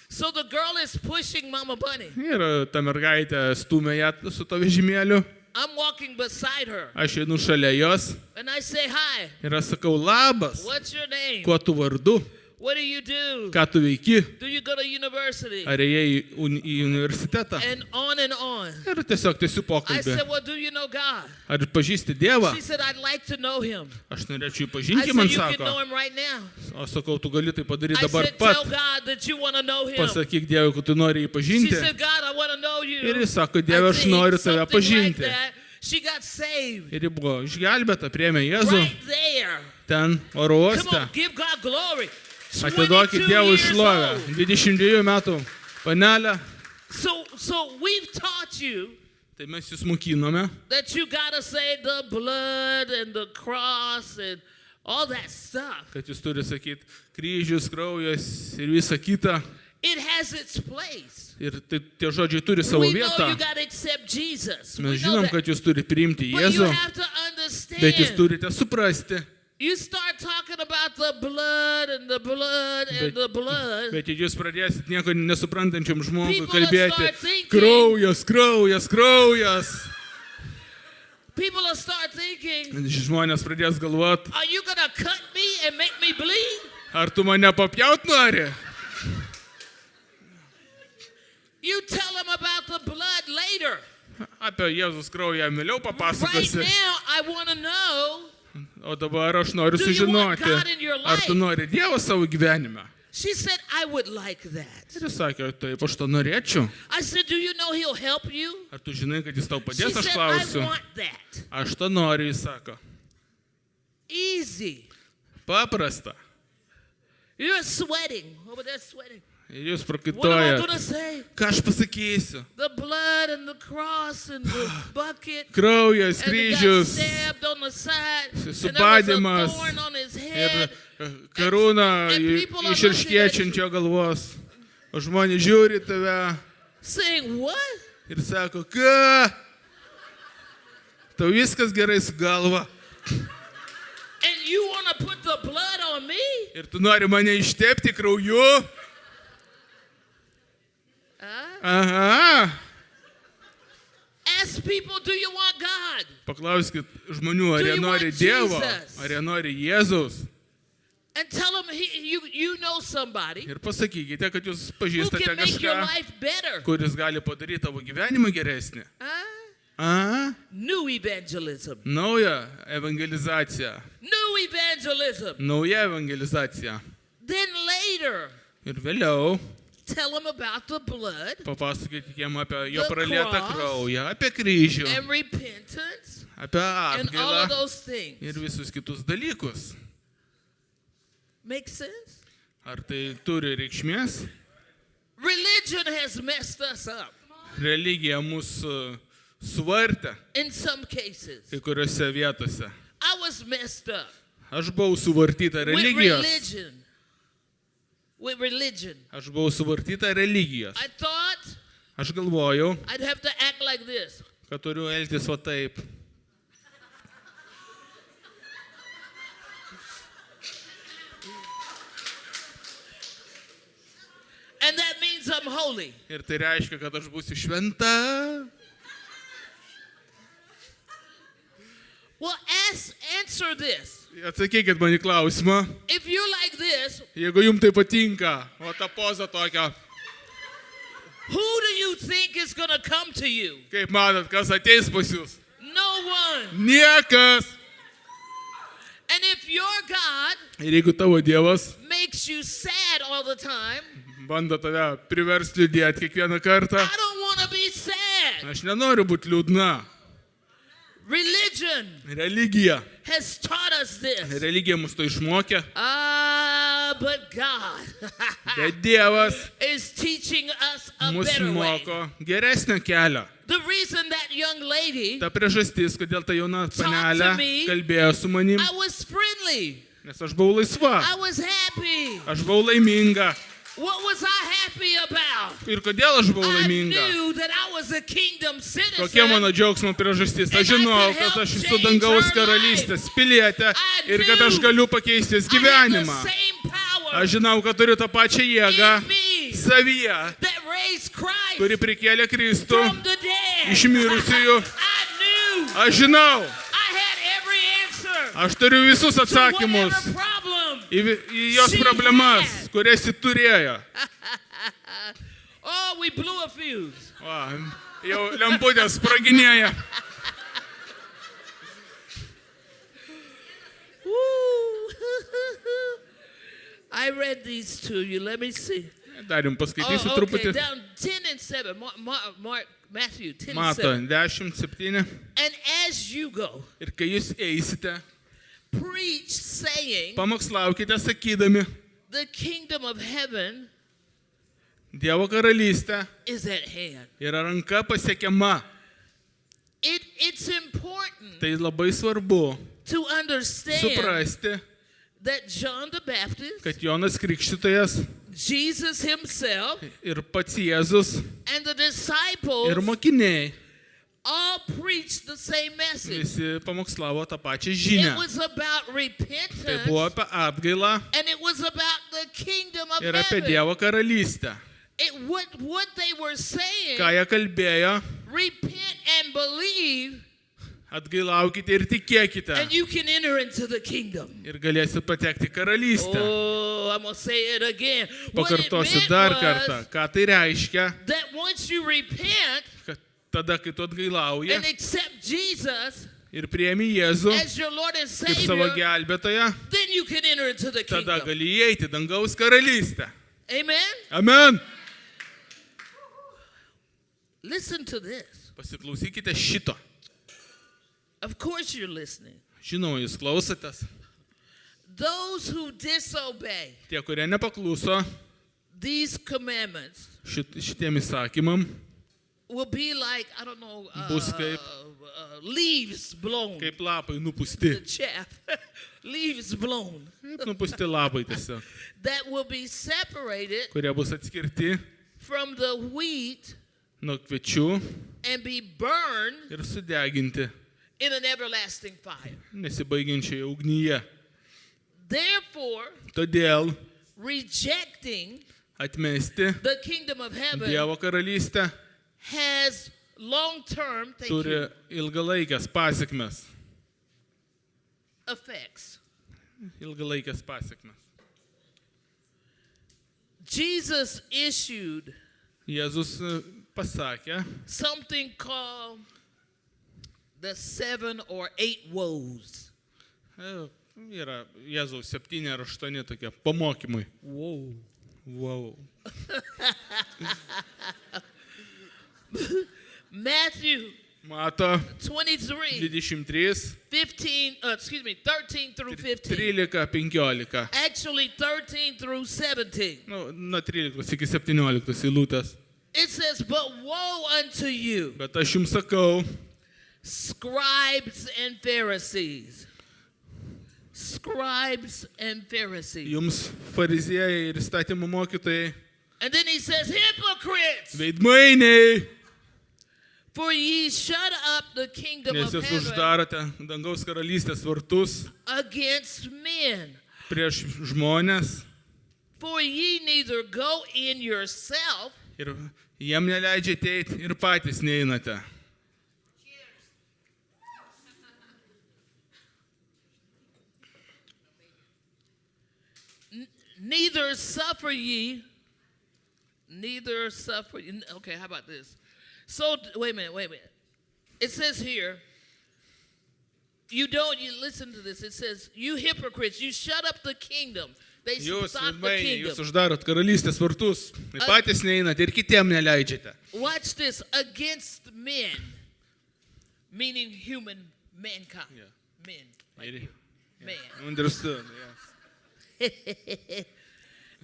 So the girl is pushing Mama Bunny. Ir ta mergaitė stumia ją su to vežimėliu. I'm walking beside her Aš einu šalia jos and I say, hi, ir aš sakau, labas, what's your name? kuo tu vardu, What do you do? ką tu veiki, Do you go to university? ar ėjai į universitetą. And on and on. Ir tiesiog tiesiu I pokalbį. said, well, do you know God? Ar pažįsti Dievą? She said, I'd like to know him. Aš norėčiau jį I pažinti, said, man you can sako. know him right now. Aš sakau, tu gali tai padaryti I dabar said, tell pat. God that you want to know him. Pasakyk Dievui, kad tu nori jį She pažinti. said, God, I want to know you. Ir jis sako, Dieve, I aš think noriu tave something like pažinti. that. She got saved Ir ji buvo išgelbėta, priėmė Jėzų right there. ten oro Come uoste. on, give God glory. Atiduokit 22 Dievui years šlovę. old. 22 metų panelė. So we've taught you Tai mes jūs mokinome, that you got to say the blood and the cross and all that stuff. kad jis turi sakyti kryžius, kraujas ir visa kita. It has its place. Ir tie žodžiai turi savo We know vietą. you got to accept Jesus. Mes We know žinom, that. kad jūs turite priimti But you Jėzų, have to bet jūs understand. turite suprasti. You start talking about the blood and the blood and the blood. Bet jei jūs pradėsit nieko nesuprantančiam žmogui People kalbėti, start thinking- kraujas, kraujas, kraujas. People will start thinking, Žmonės pradės galvoti, are you going to cut me and make me bleed? ar tu mane papjaut nori? You tell them about the blood later. Apie Jėzus kraują vėliau Right papasakosi. now, I want to know. O dabar aš noriu Do you want sužinoti, God in your ar tu life? nori Dievą savo gyvenime. She said, I would like that. Ir jis sakė, taip, aš to norėčiau. I said, do you know he'll help you? Ar tu žinai, kad jis tau She padės, aš said, I klausiu. want that. Aš to noriu, jis sako. Easy. Paprasta. You're sweating. Over there sweating. Ir jūs What am I prakaituojat. going to say? Ką aš pasakysiu? The blood and the cross and the bucket. Kraujas, And he got kryžius stabbed on the side. And there was a subadimas thorn on his ir head. karūna and people are iširškėčiančio galvos. O žmonės žiūri į tave Saying, what? ir sako, ką? Tau viskas gerai su galva. And you want to put the blood on me? Ir tu nori mane ištepti krauju? Aha. Ask people, do you want God? Paklauskit žmonių, ar Do jie you nori want Dievo, Jesus? ar jie nori Jėzaus. And tell them you know somebody Ir pasakykite, kad jūs who pažįstate can make your kažką, life better. kuris gali padaryti tavo gyvenimą geresnį. A? New evangelism. Nauja evangelizacija. New evangelism. Nauja evangelizacija. Then later, Ir vėliau tell them about the blood papasakokite jiem apie jo The pralietą cross. kraują, apie kryžių, and repentance apie and all atgailą of those things. ir visus kitus dalykus. Make sense? Ar tai turi reikšmės? Religion has messed us up Religija mūsų suvartė in some cases. kai kuriuose vietose. I was messed up Aš buvau suvartyta with religijos. religion. With religion. Aš buvau suvartyta religijos. I thought Aš galvojau, I'd have to act like this. kad turiu elgtis va taip. And that means I'm holy. Ir tai reiškia, kad aš būsiu šventa. Well, answer this. Atsakykit man į klausimą. If you're like this, Jeigu jums tai patinka, o ta poza tokia, who do you think is going to come to you? kaip manot, kas ateis pas jūs? No one. Niekas. And if your God Ir jeigu tavo Dievas makes you sad all the time, bando tave priversti liūdėti kiekvieną kartą, I don't want to be sad. aš nenoriu būti liūdna. Religion Religija. has taught us this. Religija mus to išmokė. But God Bet Dievas is teaching us a mus better way. moko geresnio kelio. The reason that young lady, Ta priežastis, kodėl ta jauna Talk to panelė me. kalbėjo su manim, I was friendly. nes aš buvau laisva, I was happy. aš buvau laiminga. What was I happy about? Ir kodėl aš buvau I laiminga? knew that I was a kingdom citizen. Kokia mano džiaugsmo priežastis? Aš žinau, kad aš esu dangaus karalystės pilietė ir kad aš galiu pakeisti jos I had the gyvenimą. same power Aš žinau, kad turiu tą pačią jėgą in me savyje, that raised Christ kuri prikėlė Kristų from the dead. iš mirusiųjų. I knew Aš žinau, I had every answer aš turiu visus to atsakymus whatever problem. į jos she problemas, had. kurias ji turėjo. Oh, we blew a fuse. Va, jau lemputės spraginėja. Woo. I read these to you. Let me see. Dar jums paskaitysiu Okay, truputį. down 10 and 7. Matthew 10 and Mato, 7. 17. And as you go, Ir kai jūs eisite, preach saying, pamokslaukite sakydami, the kingdom of heaven Dievo karalystė is at hand. yra ranka pasiekiama. It's important Tai labai svarbu to understand suprasti, that John the Baptist, kad Jonas Krikštytojas Jesus himself, ir pats Jėzus and the ir disciples mokiniai all preached the same message. visi pamokslavo tą pačią It žinią. was about Tai repentance, buvo apie atgailą and it was about the kingdom of ir apie heaven. Dievo karalystę. What they were saying, Ką jie kalbėjo, repent and believe, atgailaukite ir tikėkite and you can enter into the kingdom. ir galėsit patekti į karalystę. Oh, I'm going to say it again. What it Pakartosiu meant dar was kartą, ką tai reiškia, that once you repent kad tada, kai tu atgailauji and accept Jesus ir priemi Jėzų as your Lord and kaip savo Savior, gelbėtoją, then you can enter into the tada kingdom. gali įeiti į dangaus karalystę. Amen? Amen. Listen to this. Pasiklausykite šito. Of course you're listening. Žinoma, jūs klausotės. Those who disobey Tie, kurie nepakluso these commandments šitiem įsakymam, will be like, I don't know, Bus kaip- leaves blown. kaip lapai nupusti. The chaff. Leaves blown. Kaip nupusti lapai tiesiog, That will be separated kurie bus atskirti from the wheat nuo kviečių and be burned ir sudeginti in an everlasting fire. nesibaigiančioje ugnyje. Therefore, Todėl rejecting atmesti the kingdom of heaven Dievo karalystę has long-term turi ilgalaikės pasiekmes. effects. Ilgalaikės pasiekmes. Jesus issued Jėzus pasakė something called the 7 or 8 woes. Yra Jėzaus 7 ar 8 tokie pamokymai. Whoa. Wow. Matthew Mato 23, 23, 13 through 15. 13, 15. Actually 13 through 17. Nuo 13 iki 17 eilutės. It says, but woe unto you, Bet aš jums sakau, scribes and Pharisees. Scribes and Pharisees. jums fariziejai ir įstatymų mokytojai, And then he says, hypocrites, veidmainiai, for ye shut up the kingdom nes of jūs heaven uždarote dangaus karalystės vartus against men. prieš žmonės For ye neither go in yourself, ir jiem neleidžiate eiti ir patys neinate. neither suffer ye. Okay, how about this? So, wait a minute. It says here, you listen to this. It says, you hypocrites, you shut up the kingdom. They Jūs, stop the veidmainiai, jūs kingdom. uždarot karalystės vartus ir patys neinate ir kitiem neleidžiate. Watch this, against men, meaning mankind. Yeah. Men, like Ir- you. Man. Understood, yes.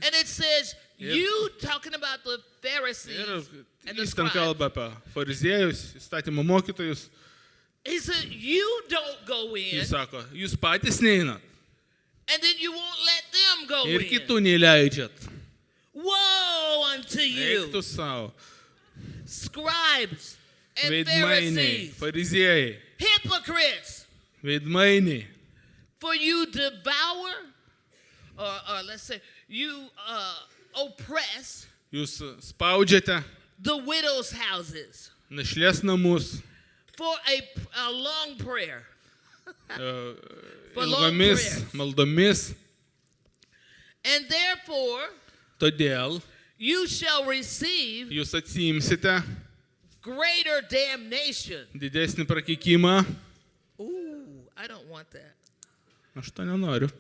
And it says, Yeah. you talking about the Pharisees Ir and the jis ten scribes. kalba apie fariziejus, įstatymų mokytojus. He said, you don't go in, Jis sako, jūs patys neinat and then you won't let them go ir in. kitų neleidžiat. Woe unto you, Eiktų savo. scribes and Veidmainiai, Pharisees, fariziejai, hypocrites, veidmainiai. for you devour, or let's say, you oppress Jūs spaudžiate the widows' houses našlės namus for a long prayer. For ilgomis long maldomis. And therefore, Todėl you shall receive jūs atsiimsite greater damnation. didesnį prakeikimą. Ooh, I don't want that. Aš to nenoriu.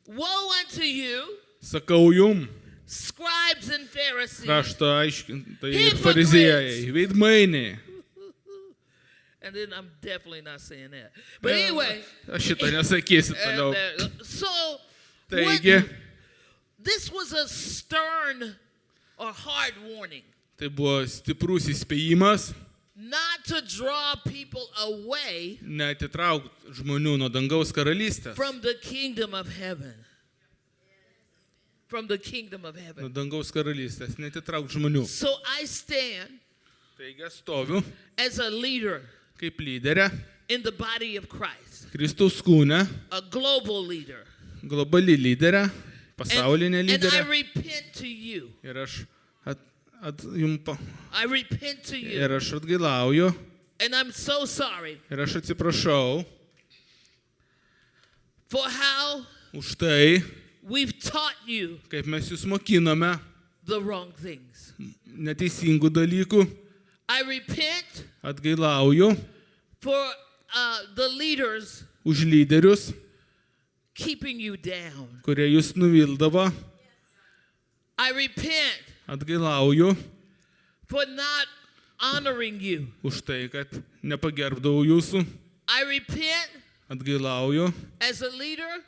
Woe unto you, Sakau jum, scribes and Pharisees. rašto aiškintojai ir Hypocrites. fariziejai, veidmainiai. And then I'm definitely not saying that. But anyway, Aš šito nesakysiu toliau. so Taigi, this was a stern or hard warning. tai buvo stiprus įspėjimas. not to draw people away neatitraukt žmonių nuo dangaus karalystės, from the kingdom of heaven. From the kingdom of nuo heaven. dangaus karalystės, neatitraukt žmonių. So I stand Taigi aš stoviu as a leader kaip lyderė, in the body of Christ, Kristaus kūne, a global leader. globali lyderė, pasaulinė And I lyderė. repent to you. Ir aš I repent to you. ir aš atgailauju, And I'm so sorry ir aš atsiprašau for how už tai, we've taught you kaip mes jūs mokiname the wrong things. neteisingų dalykų. I repent Atgailauju for the leaders už lyderius, keeping you down. kurie jūs nuvildavo. I repent Atgailauju for not honoring you. už tai, kad nepagerbdavau jūsų. I repent Atgailauju as a leader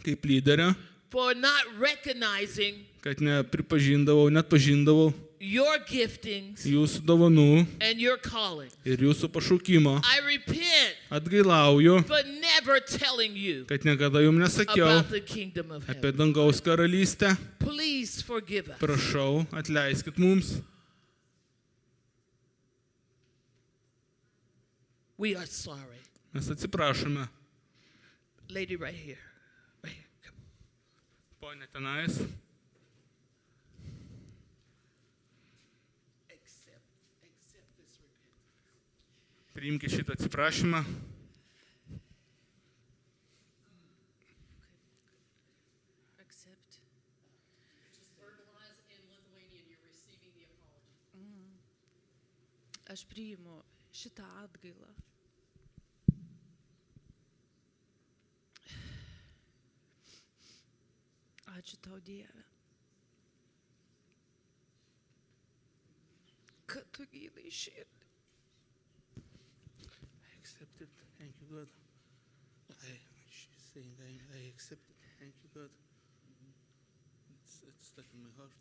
kaip lyderė, for not recognizing kad neatpažindavau your giftings jūsų dovanų and your calling. ir jūsų pašaukimo. I repent Atgailauju, for never telling you kad niekada jums nesakiau about the kingdom of apie heaven. dangaus karalystę. Please forgive us. Prašau, atleiskit mums. We are sorry. Mes atsiprašome. Lady right here. Right here. Come. Pone tenais, Accept this repentance. priimkite šitą atsiprašymą. Accept. Just verbalize in Lithuanian you're receiving the apology. Aš priimu šitą atgailą. Ačiū tau, Dieve, kad tu gydai širdį. I accept it. Thank you, God. She's saying I accept it. Thank you, God. It's stuck in my heart.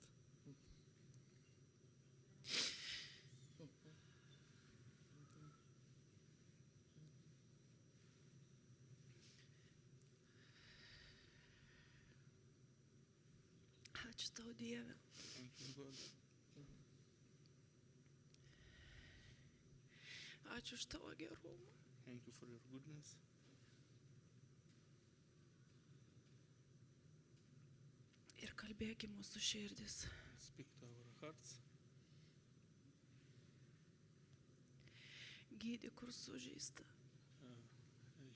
Ačiū tau, Dieve, Thank you, God. ačiū už tavo gerumą. Thank you for your goodness. Ir kalbėk į mūsų širdis. Speak to our hearts. Gydy, kur sužeista.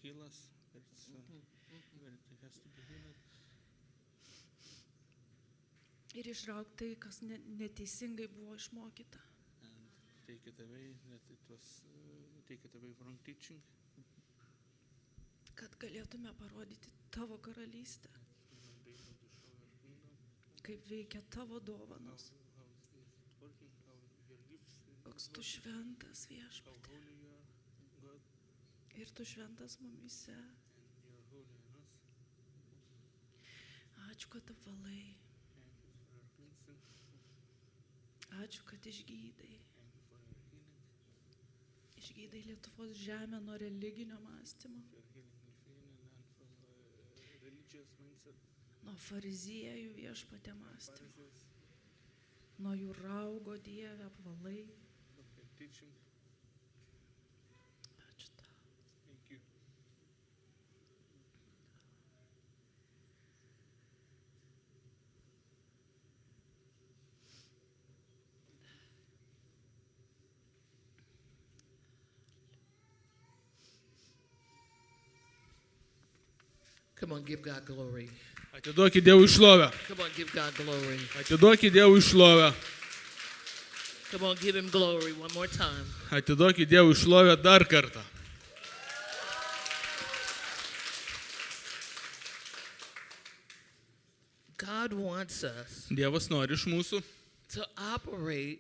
Heal us. Where it has to be healed. Ir išrauk tai, kas neteisingai buvo išmokyta. And take it away, that it was take it away from teaching. Kad galėtume parodyti tavo karalystę, Be able to show your kingdom. kaip veikia tavo dovanos. How is it working? How your gifts? Koks tu šventas How viešpatie. holy you are, God, Ir tu šventas mumise. and you are holy in us. Ačiū, kad apvalai. Thank you for your cleansing. Ačiū, kad išgydai. Thank you for your healing. Išgydai Lietuvos žemę nuo religinio mąstymo, For healing Lithuania and from religious mindset. nuo fariziejų viešpatie mąstymo, Pharisees, nuo jų raugo Dieve apvalai. of their teaching. Ačiū tau. Thank you. Come on, give God glory. Atiduokit Dievui šlovę. Come on, give God glory. Atiduokit Dievui šlovę. Come on, give him glory one more time. Atiduokit Dievui šlovę dar kartą. God wants us Dievas nori iš mūsų, to operate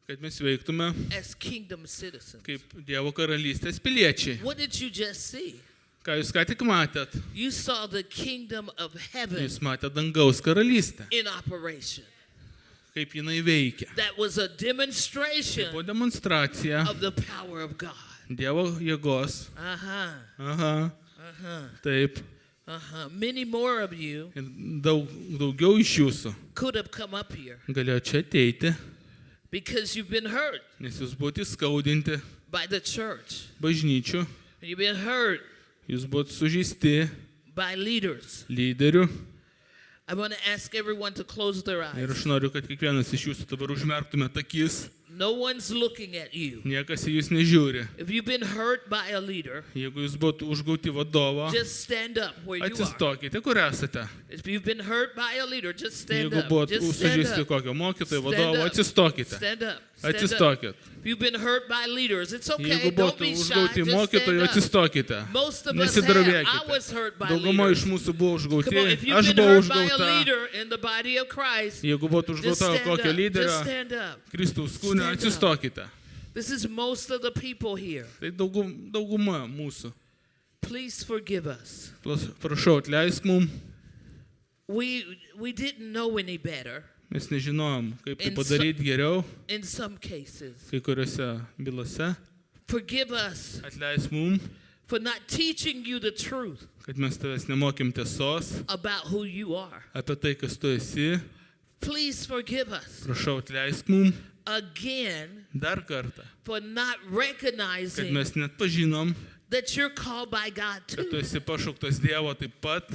kad mes veiktume as kingdom citizens. kaip Dievo karalystės piliečiai. What did you just see? Ką jūs ką tik matėt? You saw the kingdom of heaven Jūs matėt dangaus karalystę, in operation. kaip jinai veikia. That was a demonstration Buvo demonstracija of the power of God. Dievo jėgos. Uh-huh. Aha. Uh-huh. Taip. Uh-huh. Many more of you Ir daugiau iš jūsų could have come up here galėjo čia ateiti, because you've been hurt nes jūs buvote įskaudinti by the church. bažnyčių, You've been hurt jūs buvote sužeisti by leaders. lyderių. I want to ask everyone to close their Ir eyes. aš noriu, kad kiekvienas iš jūsų dabar užmerktumėte akis. No one's looking at you. Niekas į jūs nežiūri. If you've been hurt by a leader, Jeigu jūs buvote užgauti vadovo, just stand up where you are. atsistokite, kur esate. If you've been hurt by a leader, just stand Jeigu up. buvote Just stand sužeisti up. kokio mokytojo, Stand vadovo, up. atsistokite. Stand up. Stand up. Atsistokit. If you've been hurt by leaders, it's okay. Jeigu Don't buvote be shy. užgauti Just mokytojo, stand up. atsistokite. Most of us have. I Nesidrovėkite. was hurt by Dauguma leaders. iš mūsų buvo Come on, užgauti, if you've aš been buvau hurt by a užgauta. leader in the body of Christ, Jeigu buvote just užgauta stand kokio up. lyderio, Just stand up. Kristaus kūne, Stand up. atsistokite. This is most of the people here. Tai dauguma mūsų. Please forgive us. Prašau, atleisk mums. We didn't know any better Mes nežinojom, kaip tai In so- padaryti geriau in some cases. kai kuriuose bylose. Forgive us Atleisk mums, for not teaching you the truth kad mes tavęs nemokėm tiesos about who you are. apie tai, kas tu esi. Please forgive us Prašau, atleisk mums again dar kartą, for not kad recognizing mes net pažinom, that you're called by God kad tu too. esi pašauktas Dievo taip pat.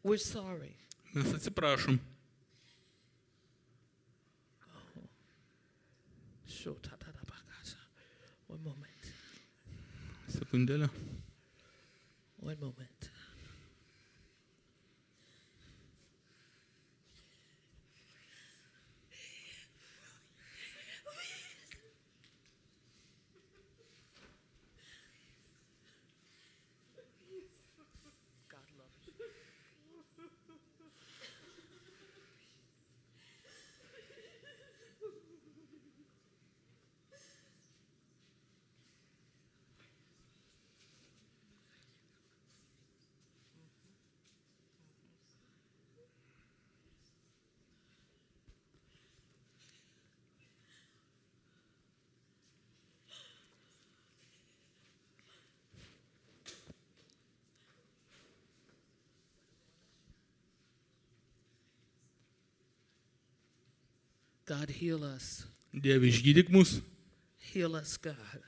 We're sorry. Mes atsiprašom. One moment. Sekundėlę. One moment. God loves you. God, heal us. Dieve, išgydyk mus. Heal us, God.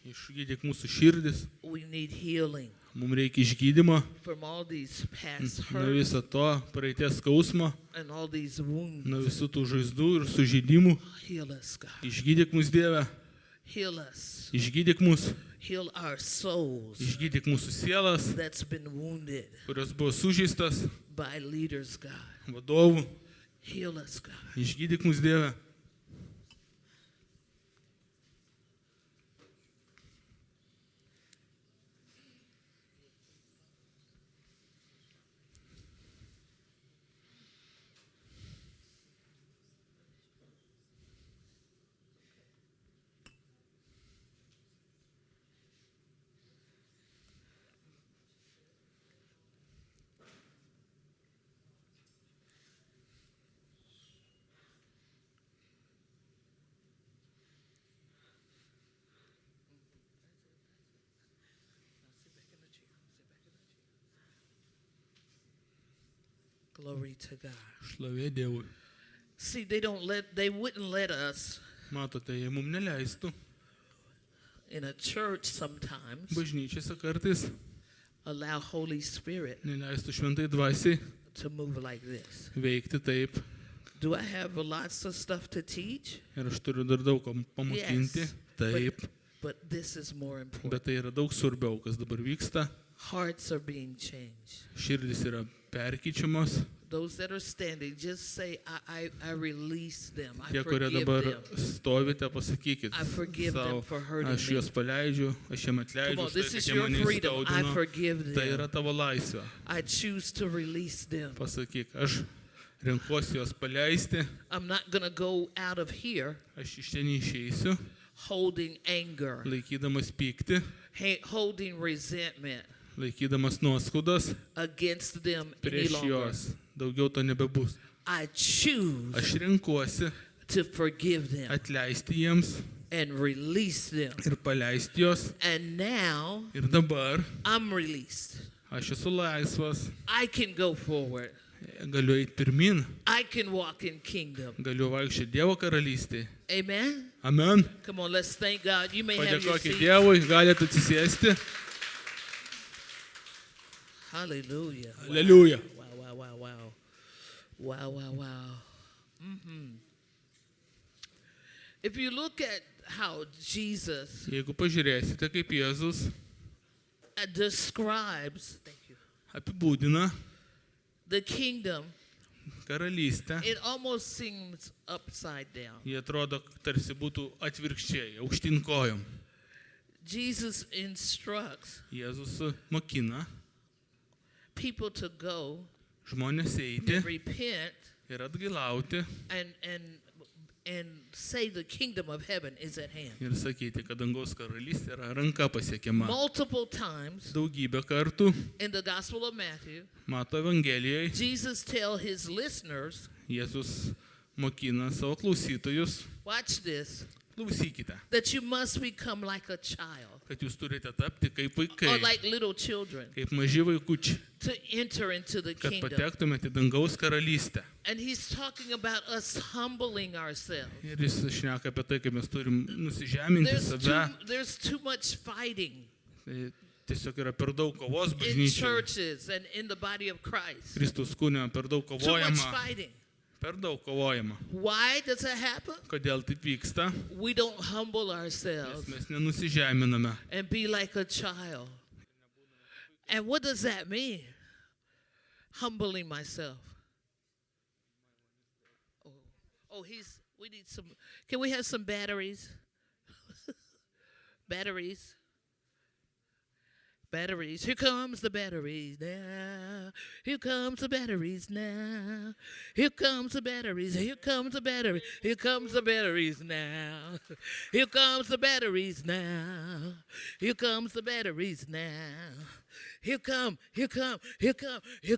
Išgydyk mūsų širdis. We need healing Mums reikia išgydymo from all these past nuo hurts viso to praeities skausmo, and all these wounds. nuo visų tų žaizdų ir sužeidimų. Heal us, God. Išgydyk mus, Dieve. Heal us. Išgydyk mus. Heal our souls Išgydyk mūsų sielas, that's been wounded kurios buvo sužeistas by leaders, God. vadovų. Heal us, God. Išgydyk mus, Dieve. Glory to God. Šlovė Dievui. See, they wouldn't let us Matote, jie mums neleistų. in a church sometimes Bažnyčiose kartais allow Holy Spirit neleistų šventai dvasiai to move like this. veikti taip. Do I have lots of stuff to teach? Ir aš turiu dar daug ko pamokinti. Yes. Taip. But this is more important. Bet tai yra daug svarbiau, kas dabar vyksta. Hearts are being changed. Širdis yra perkyčiamos. Those that are standing, just say, I release them. I Tie, kurie forgive dabar them. stovite, pasakykit I forgive them sau, for hurting aš me. juos paleidžiu, aš jiem Come atleidžiu, on, už this tai, is kad jie your mane freedom. I įskaudino. forgive Tai them. yra tavo laisvė. I choose to release them. Pasakyk, aš renkuosi juos paleisti, I'm not going to go out of here aš iš čia neišeisiu, holding anger, laikydamas pyktį, holding resentment laikydamas nuoskaudas against them any prieš longer. juos. Daugiau to nebebus. I choose Aš renkuosi to forgive them atleisti jiems and release them. ir paleisti juos. And now Ir dabar I'm released. aš esu laisvas. I can go forward. Galiu eiti pirmin. I can walk in kingdom. Galiu vaikščioti Dievo karalystėje. Amen. Amen. Come on, let's thank God. You may have your Padėkokit seat. Dievui, galite atsisėsti. Hallelujah. Aleliuja. Wow, wow, wow, wow. Wow, wow, wow. If you look at how Jesus Jeigu pažiūrėsite, kaip Jėzus describes apibūdina the kingdom, karalystę, it almost seems upside down. jie atrodo tarsi būtų atvirkščiai, aukštyn kojom. Jesus instructs Jėzus mokina people to go žmonės eiti and repent ir atgailauti and say the kingdom of heaven is at hand. ir sakyti, kad dangaus karalystė yra ranka pasiekiama. Multiple times Daugybę kartų in the Gospel of Matthew, mato Evangelijoje, Jesus tells his listeners, Jėzus mokina savo klausytojus, watch this, klausykite, that you must become like a child kad jūs turite tapti kaip or vaikai, like little children kaip maži vaikučiai, to enter into the kad kingdom. patektumėte į dangaus karalystę. And he's talking about us humbling ourselves. Ir jis šneka apie tai, kaip mes turim nusižeminti save. There's too much fighting Tai tiesiog yra per daug kovos in bažnyčioje. churches and in the body of Christ. Kristus kūne per daug Too much kovojama. fighting. Per daug kovojama. Why does that happen? Kodėl taip vyksta? We don't humble Nes ourselves mes nenusižeminame. and be like a child. And what does that mean? Humbling myself. We need some, can we have some batteries? Batteries. Batteries. Here comes the batteries now. Here comes the batteries now. Here comes the batteries. Here comes the battery. Here comes the batteries now. Here comes the batteries now. Here comes the batteries now. Here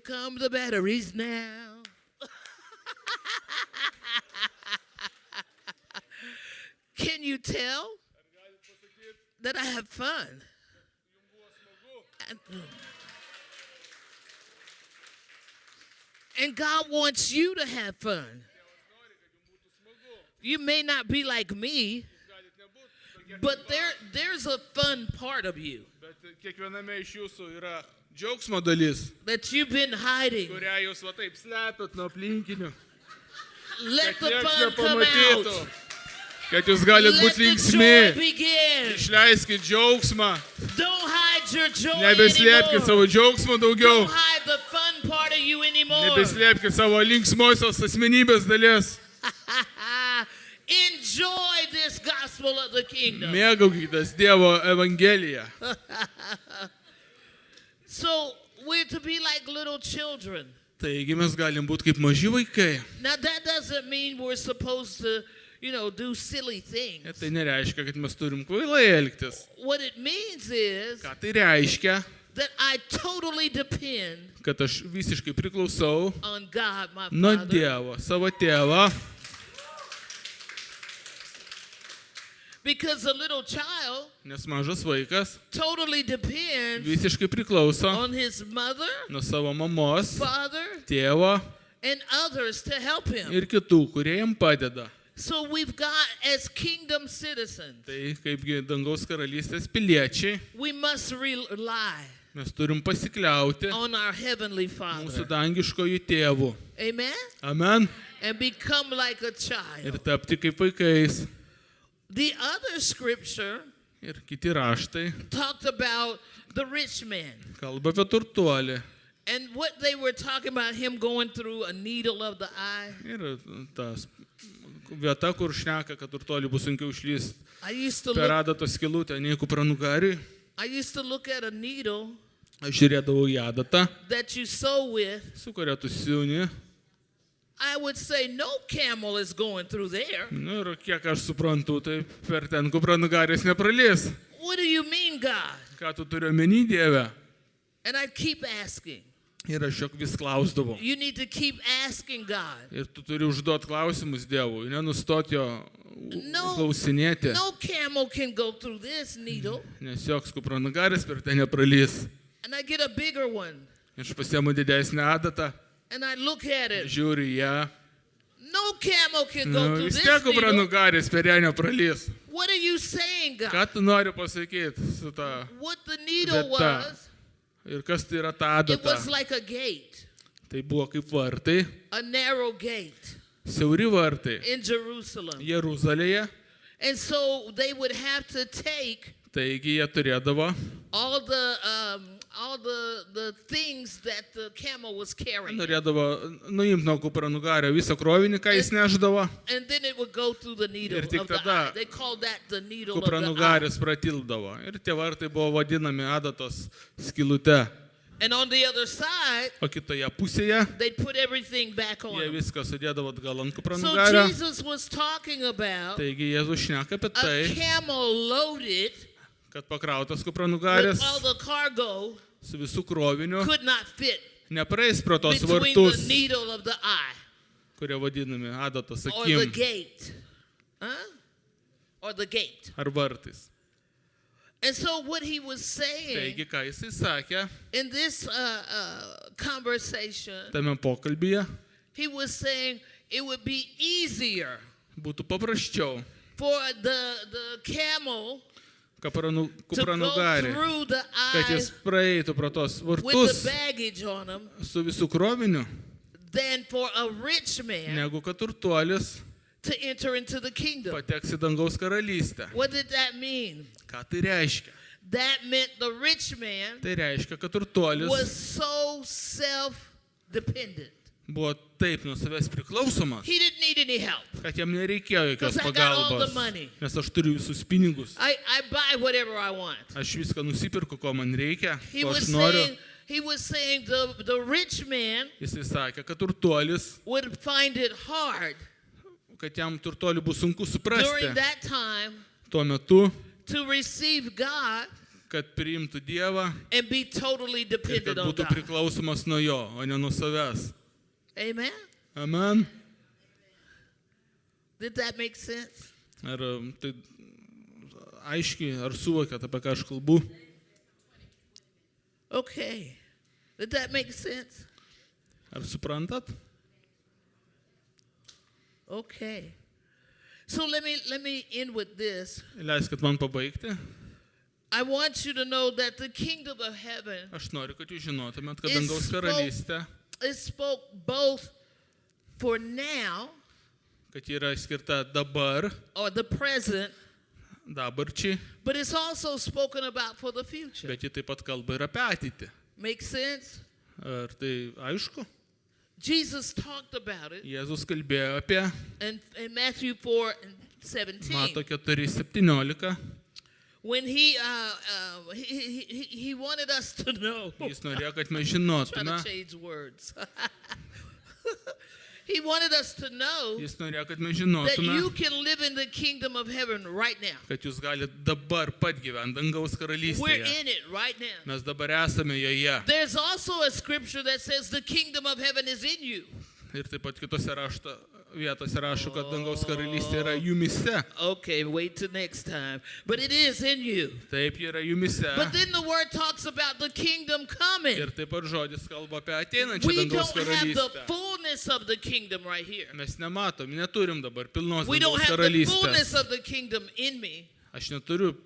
come the batteries now. Can you tell that I have fun? And God wants you to have fun. You may not be like me, but there's a fun part of you Bet kiekviename iš jūsų yra džiaugsmo dalis, that you've been hiding. kurią jūs va taip slepiat nuo aplinkinių. Let the Kad nieks fun come nepamatytų. out. Kad jūs galite Let būti the joy linksmi. begin. Išleiskit džiaugsmą. Don't hide your joy Nebeslėpkit anymore. savo džiaugsmo daugiau. Don't hide the fun part of you anymore. Nebeslėpkit savo linksmosios asmenybės dalies. Enjoy this gospel of the kingdom. Mėgaukitės Dievo Evangeliją. So we're to be like little children. Taigi mes galim būti kaip maži vaikai. Now that doesn't mean we're supposed to, do silly things. Ir tai nereiškia, kad mes turim kvailai elgtis. What it means is Ką tai reiškia? that I totally depend Kad aš visiškai priklausau on God, my nuo Father. Dievo, savo tėvą. Because a little child Nes mažas vaikas totally depends visiškai priklauso on his mother, nuo savo mamos, father, tėvo and others to help him. ir kitų, kurie jam padeda. So we've got, as kingdom citizens, Tai kaipgi dangaus karalystės piliečiai, we must rely mes turim pasikliauti on our heavenly mūsų Father. dangiškojų tėvų. Amen? Amen. And become like a Ir child. tapti kaip vaikais. The other scripture Ir kiti raštai talked about the rich man. kalba apie turtuolį. And what they were talking about, him going through a needle of the eye. Ir tas vieta, kur šneka, kad turtuolį bus sunkiau išlysti I used to per look, adatos skylutę, nei kupranugariui. at a needle Aš žiūrėdavau į adatą, that you sew with. su kuria tu siūni. I would say no camel is going through there. Nu ir kiek aš suprantu, tai per ten kupranugaris nepralės. What do you mean, God? Ką tu turi omeny, Dieve? And I keep asking, Ir aš jog vis klausdavau. You need to keep asking God. Ir tu turi užduoti klausimus Dievui, nenustot jo No, klausinėti, no camel can go through this needle. nes joks kupranugaris per ten nepralys. And I get a bigger one. Aš pasiemu didesnę adatą, And I look at it. žiūriu į ją. No camel can go through Vis this tiek needle. kupranugaris per ją nepralys. What are you saying, God? Ką tu nori pasakyti su ta What the needle vieta? was, Ir kas tai yra ta it adata? was like a gate, Tai buvo kaip vartai, a narrow gate siauri vartai in Jerusalem. Jeruzalėje. And so they would have to take Taigi jie turėdavo, all the things that the camel was carrying. norėdavo nuimti nuo kupranugario visą krovinį, ką jis neždavo. And then it would go through the needle Ir of tik the tada eye. They called that the needle of the eye. Kupranugaris pratildavo. Ir tie vartai buvo vadinami adatos skylute. And on the other side, O kitoje pusėje they put everything back on jie them. viską sudėdavo atgal ant So kupranugario. Jesus was talking about Taigi Jėzus šneka apie a tai, camel loaded kad pakrautas with kupranugaris all the cargo su visų kroviniu could not fit nepraeis pro tos between vartus, the needle of the eye kurie vadinami adatos or the akim gate. Huh? Or the gate. ar vartais. And so what he was saying Taigi, ką jisai sakė in this conversation, tame pokalbyje, he was saying it would be easier būtų paprasčiau for the camel to go kupranugarį, through the kad eye jis praeitų pro tos with vartus the baggage on him su visų kroviniu, than for a rich man negu kad turtuolis to enter into the kingdom. pateks į dangaus karalystę. What did that mean? Ką tai reiškia? That meant the rich man Tai reiškia, kad turtuolis was so self-dependent. buvo taip nuo savęs priklausomas, He didn't need any help. kad jam nereikėjo jokios 'Cause I got all the pagalbos, money. nes aš turiu visus pinigus. I buy whatever I want. Aš viską nusipirku, ko man reikia, He ko was aš noriu. saying, the rich man Jisai sakė, kad turtuolis, would find it hard kad jam turtuoliu bus sunku during suprasti that time tuo metu, to receive God kad priimtų Dievą and be totally ir kad dependent on būtų God. priklausomas nuo jo, o ne nuo savęs. Amen? Amen. Did that make sense? Ar tai aiškiai, ar suvokėt, apie ką aš kalbu? Okay. Did that make sense? Ar suprantat? Okay. So let me end with this. Leiskit man pabaigti. I want you to know that the kingdom of heaven Aš noriu, kad jūs žinotumėt, kad is dangaus karalystė, spoke both for now kad ji yra skirta dabar, or the present, dabarčiai, but it's also spoken about for the future. bet ji taip pat kalba ir apie ateitį. Make sense? Ar tai aišku? Jesus talked about it Jėzus kalbėjo apie in Matthew 4:17 Mato 4:17. when he wanted us to know. Jis norėjo, kad mes Trying žinotume. to change words. He wanted us to know Jis norėjo, kad mes that žinotume, you can live in the kingdom of heaven right now. kad jūs galite dabar pat gyventi dangaus We're karalystėje. in it right now. Mes dabar esame joje. There's also a scripture that says the kingdom of heaven is in you. Ir taip pat kitose vietose rašo, kad dangaus karalystė yra jumise. Okay, wait till next time. But it is in you. Taip, ji yra jumise. But then the word talks about the kingdom coming. Ir taip pat žodis kalba apie ateinančią We dangaus don't have the karalystę. fullness of the kingdom right here. Mes nematom, neturim dabar pilnos We don't dangaus have the fullness karalystės. of the kingdom in me. Aš neturiu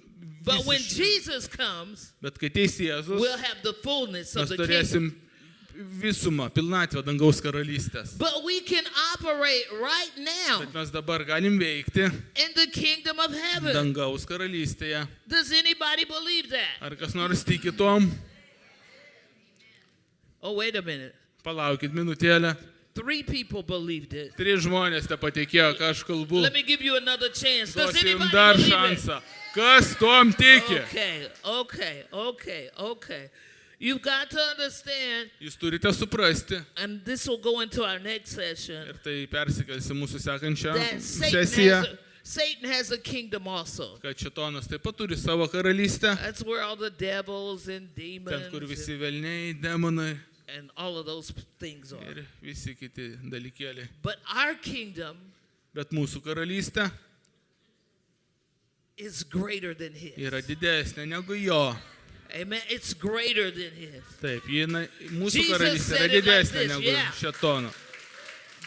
But when visiškai. Jesus comes, Bet kai ateis Jėzus, we'll have the fullness of mes the kingdom. turėsim visumą, pilnatvę dangaus karalystės. But we can operate right now Bet mes dabar galim veikti in the kingdom of heaven. dangaus karalystėje. Does anybody believe that? Ar kas nors tiki tom? Oh, wait a minute. Palaukit minutėlę. 3 people believed it. 3 žmonės te patikėjo, ką aš kalbu. Let me give you another chance. Does Duosiu jums anybody dar believe it? šansą. Kas tom tiki? Okay. You've got to understand, Jūs turite suprasti, and this will go into our next session, ir tai persikels į mūsų sekančią that sesiją, Satan has a kingdom also. kad šėtonas taip pat turi savo karalystę, That's where all the devils and ten, demons kur visi velniai, demonai and all of those things are. ir visi kiti dalykėliai. But our kingdom Bet mūsų karalystė is greater than his. yra didesnė negu jo. Amen. It's greater than his. Taip, mūsų Jesus karalystė yra said it like didesnė this, negu yeah. šėtono.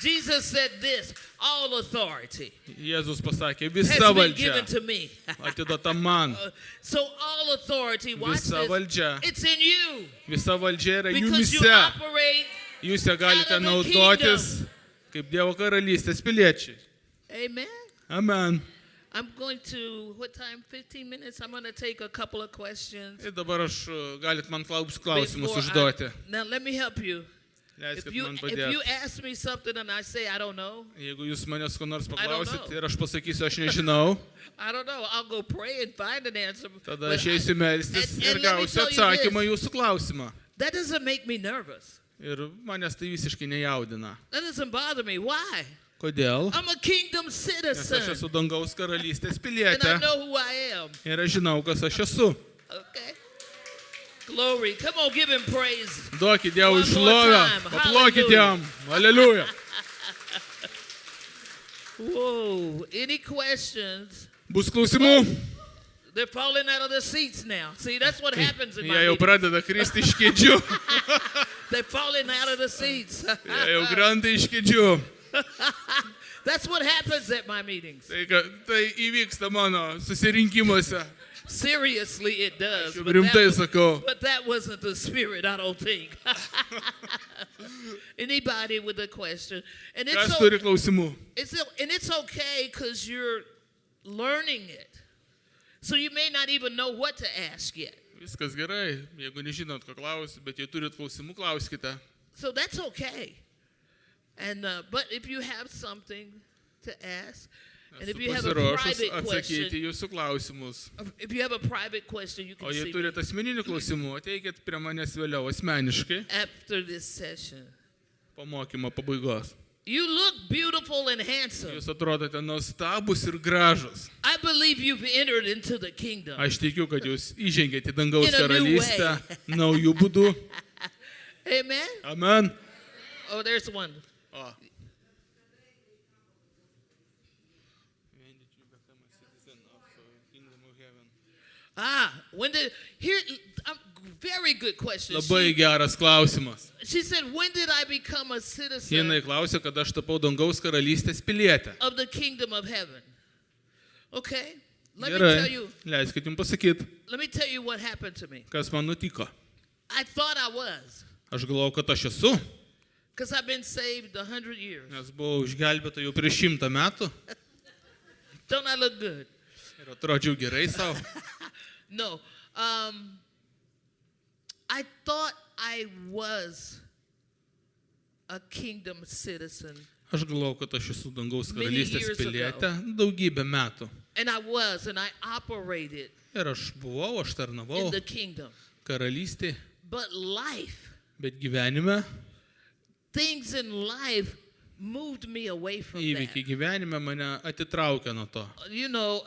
Jesus said this, all authority Jėzus pasakė, has visa been valdžia given to me. atiduota man. So all authority, watch Visa this, valdžia. it's in you. Visa valdžia yra Because you jumyse. operate, Jūs ją galite out of the naudotis kaip Dievo karalystės piliečiai. amen. Amen. I'm going to, what time, 15 minutes? I'm going to take a couple of questions. Ir dabar galit man klausimus before užduoti. Now let me help you. Leiskit man If padėti. you ask me something and I say I don't know, Jeigu jūs manęs ko nors I don't paklausit know. ir aš pasakysiu, aš nežinau, I don't know. I'll go pray and find an answer. tada But aš eisiu melstis and ir let me gausiu tell you atsakymą this. jūsų klausimą. That doesn't make me nervous. Ir manęs tai visiškai nejaudina. That doesn't bother me. Why? Kodėl? I'm a kingdom Nes citizen. aš esu dangaus karalystės And pilietė I know who I am. ir aš žinau, kas aš esu. Okay? Glory. Come on, give him praise. Duokit Dievui One more šlovę, time. paplokit Hallelujah. jam. Aleliuja. Whoa. Any questions? Bus klausimų? They're falling out of their seats now. See, that's what happens in my Jie jau meetings. pradeda kristi iš kėdžių. They're falling out of the seats. Jie jau krenta iš kėdžių. That's what happens at my meetings. Tai įvyksta mano susirinkimuose. Seriously, it does. Aš But rimtai that, sakau. but that wasn't the spirit, I don't think. Anybody with a question? And it's, Kas turi klausimų? it's okay because you're learning it. So you may not even know what to ask yet. Viskas gerai. Jeigu nežinot, ko klausti, bet jei turit klausimų, klauskite. So that's okay. And but if you have something to ask, and if Esu you have a pasiruošęs private atsakyti question, jūsų klausimus. if you have a private question, you O can jei see me turit asmeninių klausimų, ateikit prie manęs vėliau asmeniškai after this session. po mokymo pabaigos. You look beautiful and handsome. Jūs atrodote nuostabus ir gražus. I believe you've entered into the kingdom. Aš tikiu, kad jūs įžengėte į dangaus In a new karalystę naujų būdų. Amen. Amen. Oh, there's one. O. When did here? Very good question. Labai geras klausimas. She said, "When did I become a citizen Jinai klausė, kad aš tapau dangaus karalystės pilietė. of the kingdom of heaven?" Okay. Let me tell Gerai, you. leiskit jums pasakyti, Let me tell you what happened to me. kas man nutiko. I thought I was, Aš galvojau, kad aš esu, because I've been saved 100 years. nes buvau išgelbėta jau prieš 100 metų Don't I look good? ir atrodžiau gerai savo. No. I thought I was a kingdom citizen, Aš galvojau, kad aš esu dangaus Many karalystės years ago. pilietė daugybę metų. and I was, and I operated Ir aš buvau, aš tarnavau in the kingdom. karalystėje, But life, bet gyvenime, things in life moved me away from įvykiai that. gyvenime mane atitraukė nuo to. You know,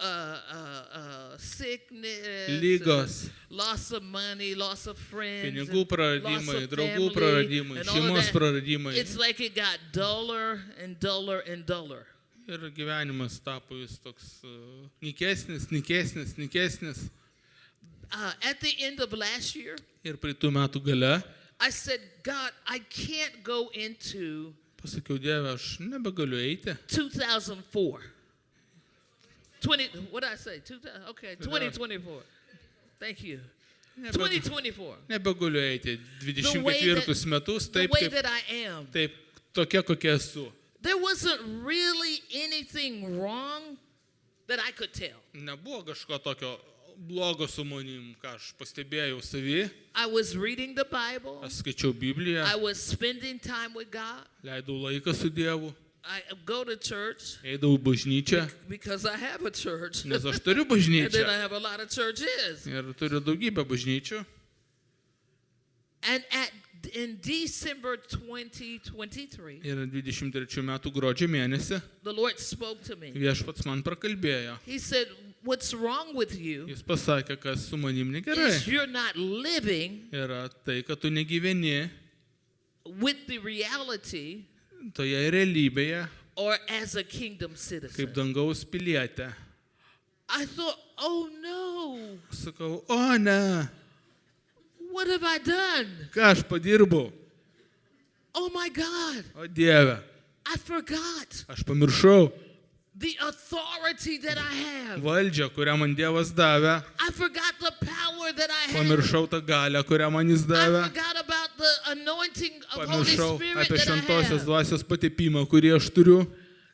sickness, Lygos. loss of money, loss of friends, Pinigų and praradimai, loss of draugų family, praradimai, and all of šeimos that. praradimai. It's like it got duller and duller and duller. Ir gyvenimas tapo jis toks nikesnis. At the end of last year, Ir praeitų metų gale I said, God, I can't go into pasakiau, Dieve, aš nebegaliu eiti. 2004. What did I say? 2000, okay, 2024. Thank you. 2024. Nebegaliu eiti The way that- 24 metus, The taip, way kaip, that I am. taip, tokia, kokia esu. There wasn't really anything wrong that I could tell. Nebuvo kažko tokio blogo su manim, ką aš pastebėjau savį. I was reading the Bible. Aš skaičiau Bibliją, I was spending time with God. leidau laiką su Dievu, I go to church eidavau į bažnyčią, because I have a church. nes aš turiu And then I bažnyčią. have a lot of churches. Ir turiu daugybę bažnyčių. And in December 2023, Ir 23 metų gruodžio mėnesį the Lord spoke to me. viešpats man prakalbėjo. He said, what's wrong with you Jis pasakė, kas su manim negerai. is you're not living Yra tai, kad tu negyveni with the reality toje realybėje, or as a kingdom kaip citizen. dangaus pilietė. I thought, oh no, Sakau, o ne, what have I done? ką aš padirbau? Oh my God, O Dieve, I forgot aš pamiršau the authority that I have. valdžią, kurią man Dievas davė, I forgot the power that I have. pamiršau tą galią, kurią man jis I davė, forgot about the anointing of Holy pamiršau Spirit apie that I šventosios have. dvasios patepimą, kurį aš turiu.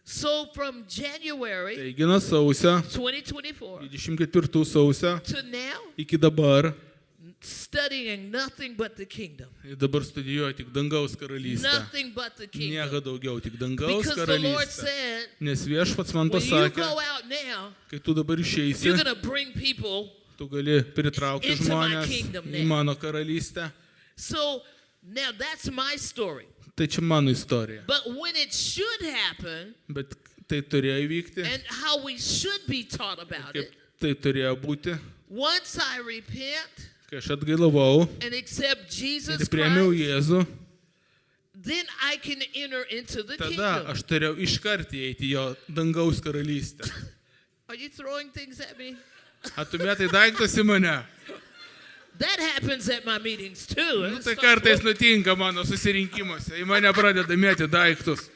So from January Taigi nuo sausio, 2024 24 sausio, to now, iki dabar, studying nothing but the kingdom. dabar studijuoju tik dangaus karalystę. Nothing but the kingdom. Nieko daugiau, tik dangaus Because the Lord karalystę. said, Nes viešpats man when you pasakė, go out now, kai tu dabar išeisi, you're going to bring people. tu gali pritraukti into my žmonės kingdom į now. mano karalystę. So now that's my story. Tai čia mano istorija. But when it should happen Bet tai turėjo įvykti, and how we should be taught about kaip it, tai turėjo būti, once I repent kai aš atgailavau and accept ir Jesus priėmiau Christ, Jėzų, then I can enter into the tada kingdom. aš turėjau iškart įeiti į jo dangaus karalystę. Are you throwing things at me? Atumėtai daiktas į mane. That happens at my meetings too. Nu, tai kartais nutinka mano susirinkimuose. Į mane pradeda mėti daiktus.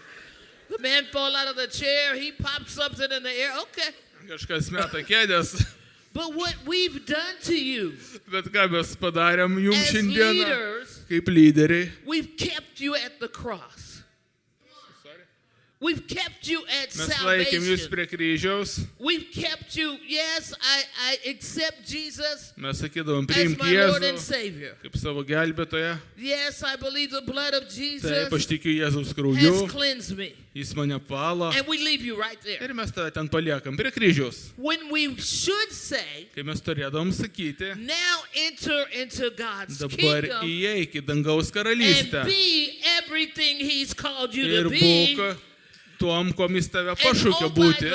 The man fall out of the chair, he pops something in the air. Okay. Kažkas meta kėdės. But what we've done to you Bet ką mes padarėm jums as šiandieną, leaders, kaip lyderiai. we've kept you at the cross. We've kept you at Mes laikėm jūs salvation. prie kryžiaus. We've kept you, yes, I accept Jesus Mes sakydavom, as priimk my Lord and Jėzų Savior. kaip savo gelbėtoją. Yes, I believe the blood of Taip, Jesus aš tikiu Jėzaus krauju. has cleansed me. Jis mane valo. And we leave you right there. Ir mes tave ten paliekam prie kryžiaus. When we should say, Kai mes turėdavom sakyti, now enter into God's dabar kingdom įeik į dangaus and karalystę. be everything He's called you Ir to be. būk tuom, kuom jis tave And pašaukė būti.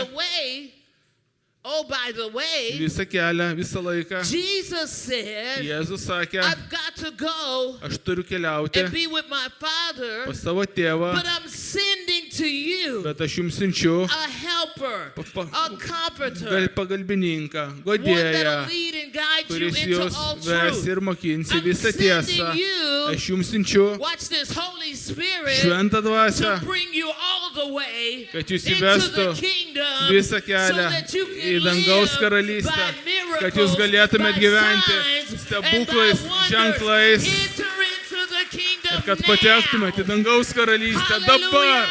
by the way, Visą kelią, visą laiką. Jesus said, Jėzus sakė, I've got to go aš turiu keliauti and be with my Father, pas savo tėvą, but I'm sending to you bet aš jums siunčiu a helper, a comforter, pagalbininką, one godėją, that'll lead and guide you kuris into jūs all ves truth. ir mokinsi I'm visą tiesą. sending you, Aš jums siunčiu watch this, Holy Spirit, šventą dvasią, to bring you all the way kad jūs into įvestų the kingdom visą so kelią that you į can dangaus live karalystę, by miracles, kad jūs galėtumėt by gyventi signs, stebuklais, and by wonders. ženklais Enter into the kingdom ir kad now. patektumėte į dangaus karalystę dabar.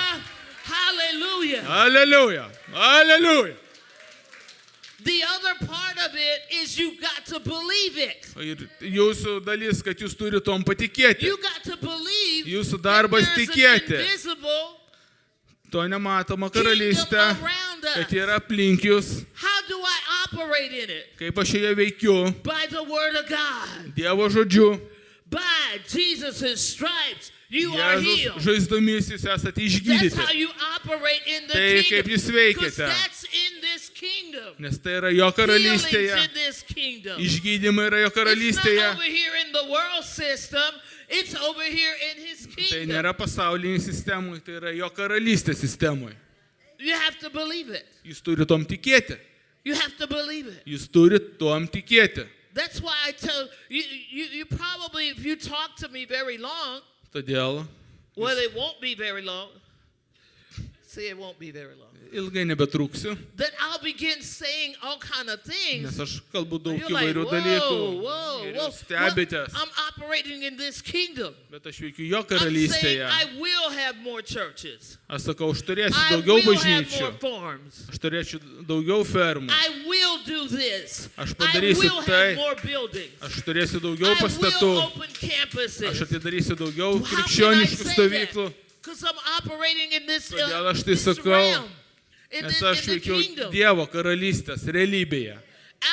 Hallelujah. Aleliuja, aleliuja. The other part of it is you got to believe it. Ir jūsų dalis, kad jūs turite tom patikėti. You got to believe Jūsų that darbas there's an tikėti. invisible To nematoma kingdom karalystė, around us. kad yra aplink jūs. How do I operate in it? Kaip aš joje veikiu, By the word of God. Dievo žodžiu, By Jesus' stripes, you are Jėzus healed. žaizdomis jūs esate That's išgydyti. how you operate in the Tai kingdom. kaip jūs Because veikiate. that's in this kingdom. Nes tai yra jo Healing's karalystėje. in this kingdom. Išgydymai yra jo It's not karalystėje. over here in the world system. It's over here in his Tai kingdom. nėra pasaulinė sistemui, tai yra jo karalystės sistemui. You have to believe it. Jūs turite tom tikėti. You have to believe it. Jūs turite tom tikėti. That's why I tell you, you probably, if you talk to me very long, Todėl well, it won't be very long. See, it won't be very long. ilgai nebetruksiu, That I'll begin saying all kind of things. nes aš kalbu daug You're like, įvairių whoa, dalykų. whoa, Ir whoa. jūs stebitės. I'm operating in this kingdom. Bet aš veikiu jo I'm saying karalystėje. I will have more churches. Aš sakau, aš turėsiu I daugiau will have bažnyčių. more farms. Aš turėsiu daugiau fermų. I will do this. Aš I padarysiu will tai. have more buildings. Aš turėsiu daugiau I pastatų. will open campuses. Aš atidarysiu daugiau How can I krikščioniškų say stovyklų. that? Because I'm operating in this, Todėl aš tai this sakau, realm, in Nes the, aš in the veikiu kingdom. Dievo karalystės realybėje.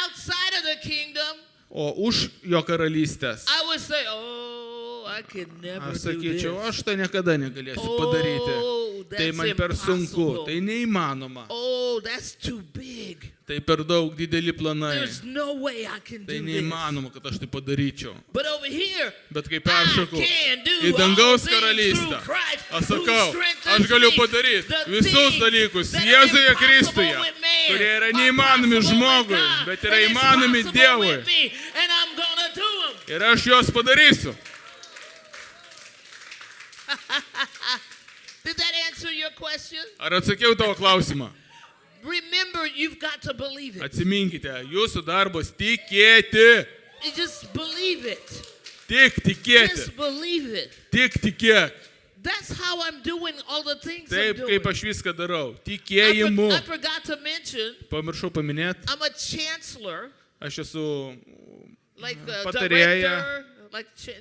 Outside of the kingdom, O už jo karalystės. I would say, oh, I could never Aš do sakyčiau, this. aš tai niekada negalėsiu padaryti. Oh, tai that's man per sunku, impossible. tai neįmanoma, Oh, that's too big. tai per daug dideli planai, There's no way I can tai do this. neįmanoma, kad aš tai padaryčiau. But over here, Bet kai I peršoku can do į all dangaus things karalystę, through Christ aš who sakau, strengthens aš galiu me. padaryti The visus things dalykus that are Jėzuje impossible Kristuje, with man kurie yra are neįmanomi possible with žmogui, God, bet yra and it's įmanomi possible Dievui. with me, and I'm gonna do 'em. Ir aš juos padarysiu. Did that answer your question? Ar atsakiau tavo klausimą? Remember, you've got to believe it. Atsiminkite, jūsų darbas tikėti. You just believe it. Tik tikėti. Just believe it. Tik tikėk. That's how I'm doing all the things I'm Taip, doing. kaip aš viską darau. I Tikėjimu. forgot to mention, Pamiršau paminėti, I'm a chancellor, aš esu like a Patarėja.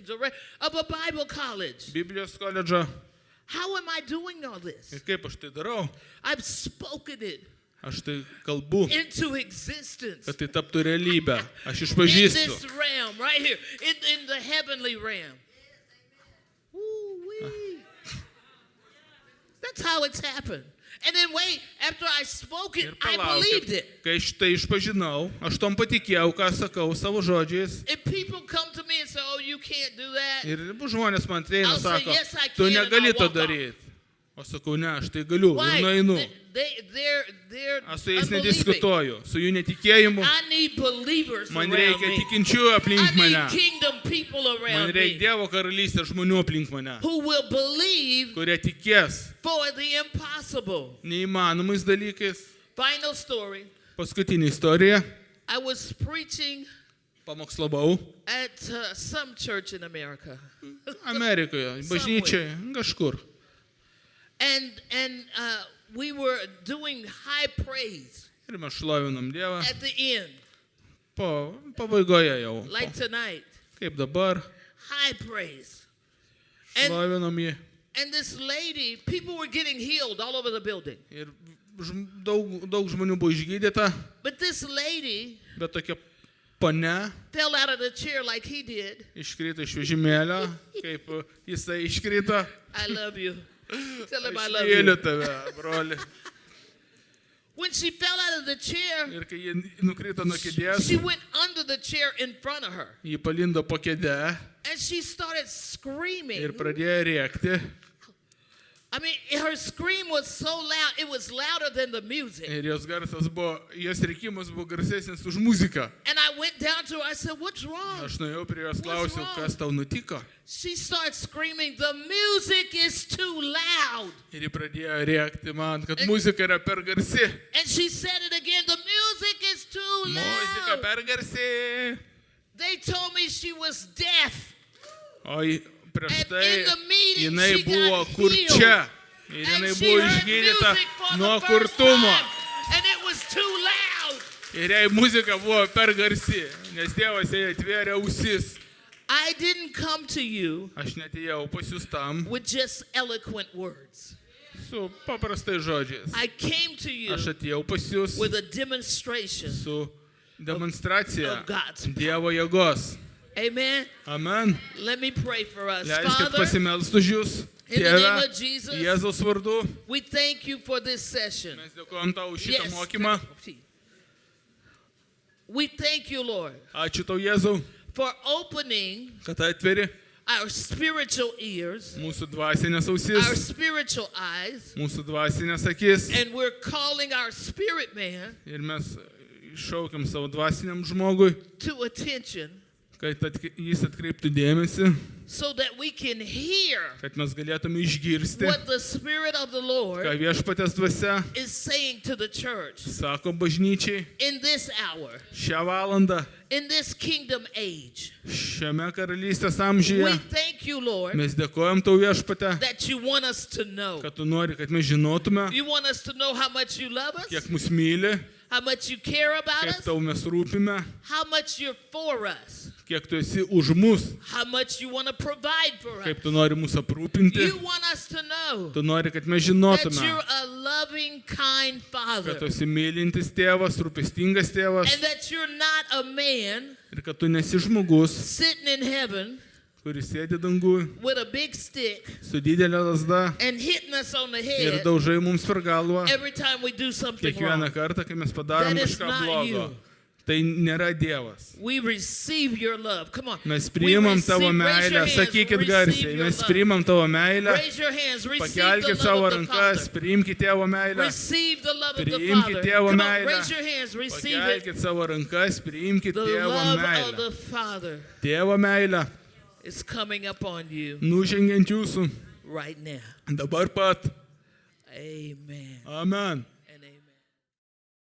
director, of a Bible college. Biblijos koledžo. How am I doing all this? Ir kaip aš tai darau? I've spoken it Aš tai kalbu, into existence. kad tai taptų realybę. Aš In išpažįstu. this realm, right here, in the heavenly realm. Ooh-wee. That's how it's happened. And then wait, after I spoke it, Ir I believed palaukit, it. kai aš tai išpažinau, aš tom patikėjau, ką sakau savo žodžiais. If people come to me and say, "Oh, you can't do that," Ir žmonės man ateina, I'll say, sako, "Yes, I tu can," and negali I'll to walk off. daryti. O sakau, ne, aš tai galiu why? ir nueinu. They're Aš su jais unbelieving. nediskutuoju, su jų netikėjimu. I need believers Man around reikia me. tikinčių aplink I need mane. kingdom people Man around reikia me Dievo karalystės žmonių aplink mane, who will believe kurie tikės for the impossible. neįmanomais dalykais. Final story. Paskutinė istorija. I was preaching Pamokslavau at some church in America. Amerikoje, bažnyčiai, kažkur. And we were doing high praise Ir mes šlovinam Dievą. at the end, Po pabaigoje jau. like tonight. Kaip dabar, High praise. And šlovinam jį. And this lady, people were getting healed all over the building. Ir daug žmonių buvo išgydyta, But this lady bet tokia ponia fell out of the chair like he did. iškrito iš vežimėlio, kaip jisai iškrito. I love you. Tell him I Aš love myliu you. tave, broli. When she fell out of the chair, Ir kai ji nukrito nuo kėdės, she went under the chair in front of her. ji palindo po kėdę And she started screaming. ir pradėjo rėkti. I mean, her scream was so loud, it was louder than the music. Ir jos garsas buvo, jos rėkimas buvo garsesnis už muziką. And I went down to her, I said, "What's wrong?" Aš nuėjau prie jos, klausiau, kas tau nutiko. She started screaming, "The music is too loud." Ir ji pradėjo rėkti man, kad muzika yra per garsi. And she said it again, "The music is too Muzika loud." per garsi. They told me she was deaf. O prieš And tai in the meeting, jinai she buvo got kurčia. Ir And jinai she buvo heard išgydyta music for nuo the first kurtumo. time, and it was too loud. Ir jai muzika buvo per garsi, nes Dievas jai atvėrė ausis. I didn't come to you Aš netėjau pas jūs tam with just eloquent words. su paprastai žodžiais. I came to you Aš atėjau pas jūs with a demonstration. su demonstracija of God's power. Dievo jėgos. Amen. Amen. Let me pray for us. Leiskit Father, pasimelst už jūs. in the Tėve, name of Jesus, Jėzaus vardu. we thank you for this session. Mes dėkojam tau už šitą Yes. mokymą. We thank you, Lord, Ačiū tau, Jėzau, for opening kad atveri our spiritual ears, mūsų dvasinės our ausis, spiritual eyes, mūsų dvasinės akis. and we're calling our spirit man Ir mes šaukiam savo dvasiniam žmogui, to attention kad jis atkreiptų dėmesį, so that we can hear kad mes galėtume išgirsti, what the Spirit of the ką Lord viešpatės dvasia is saying to the church sako bažnyčiai in this hour, šią valandą, in this kingdom age. šiame karalystės We amžiuje. thank you, Lord, Mes dėkojam tau viešpatę, that you want us to know. kad tu nori, kad mes žinotume, You want us to know how much you love us, kiek mus myli, how much you care about kiek us, tau mes rūpime, how much you're for us, kiek tu esi už mus, how much you want to provide for us. kaip tu nori mus aprūpinti. You want us to know Tu nori, kad mes that žinotume, you're a loving, kind Father, kad tu esi mylintis tėvas, rūpestingas tėvas and that you're not a man ir kad tu nesi žmogus, sitting in heaven kuris sėdi danguje with a big stick su didelė lazda and hitting us on the ir head daužai mums per galvą every time we do something kiekvieną wrong. kartą, kai mes padarom That is kažką not blogo. you. Tai nėra Dievas. We receive your love. Come on. Mes We priimam tavo receive- raise your meilę, hands, sakykit receive garsiai, your mes love. priimam tavo meilę, Raise your hands, receive pakelkit the savo love of the rankas, Father. priimkit tėvo meilę, Receive the love of the Priimkit Father. Dievo Come on, meilę. raise your hands, receive it. pakelkit savo rankas, priimkit The tėvo love of meilę. the Father Tėvo meilę, is coming upon you nužengiant jūsų right now. dabar pat. Amen. Amen.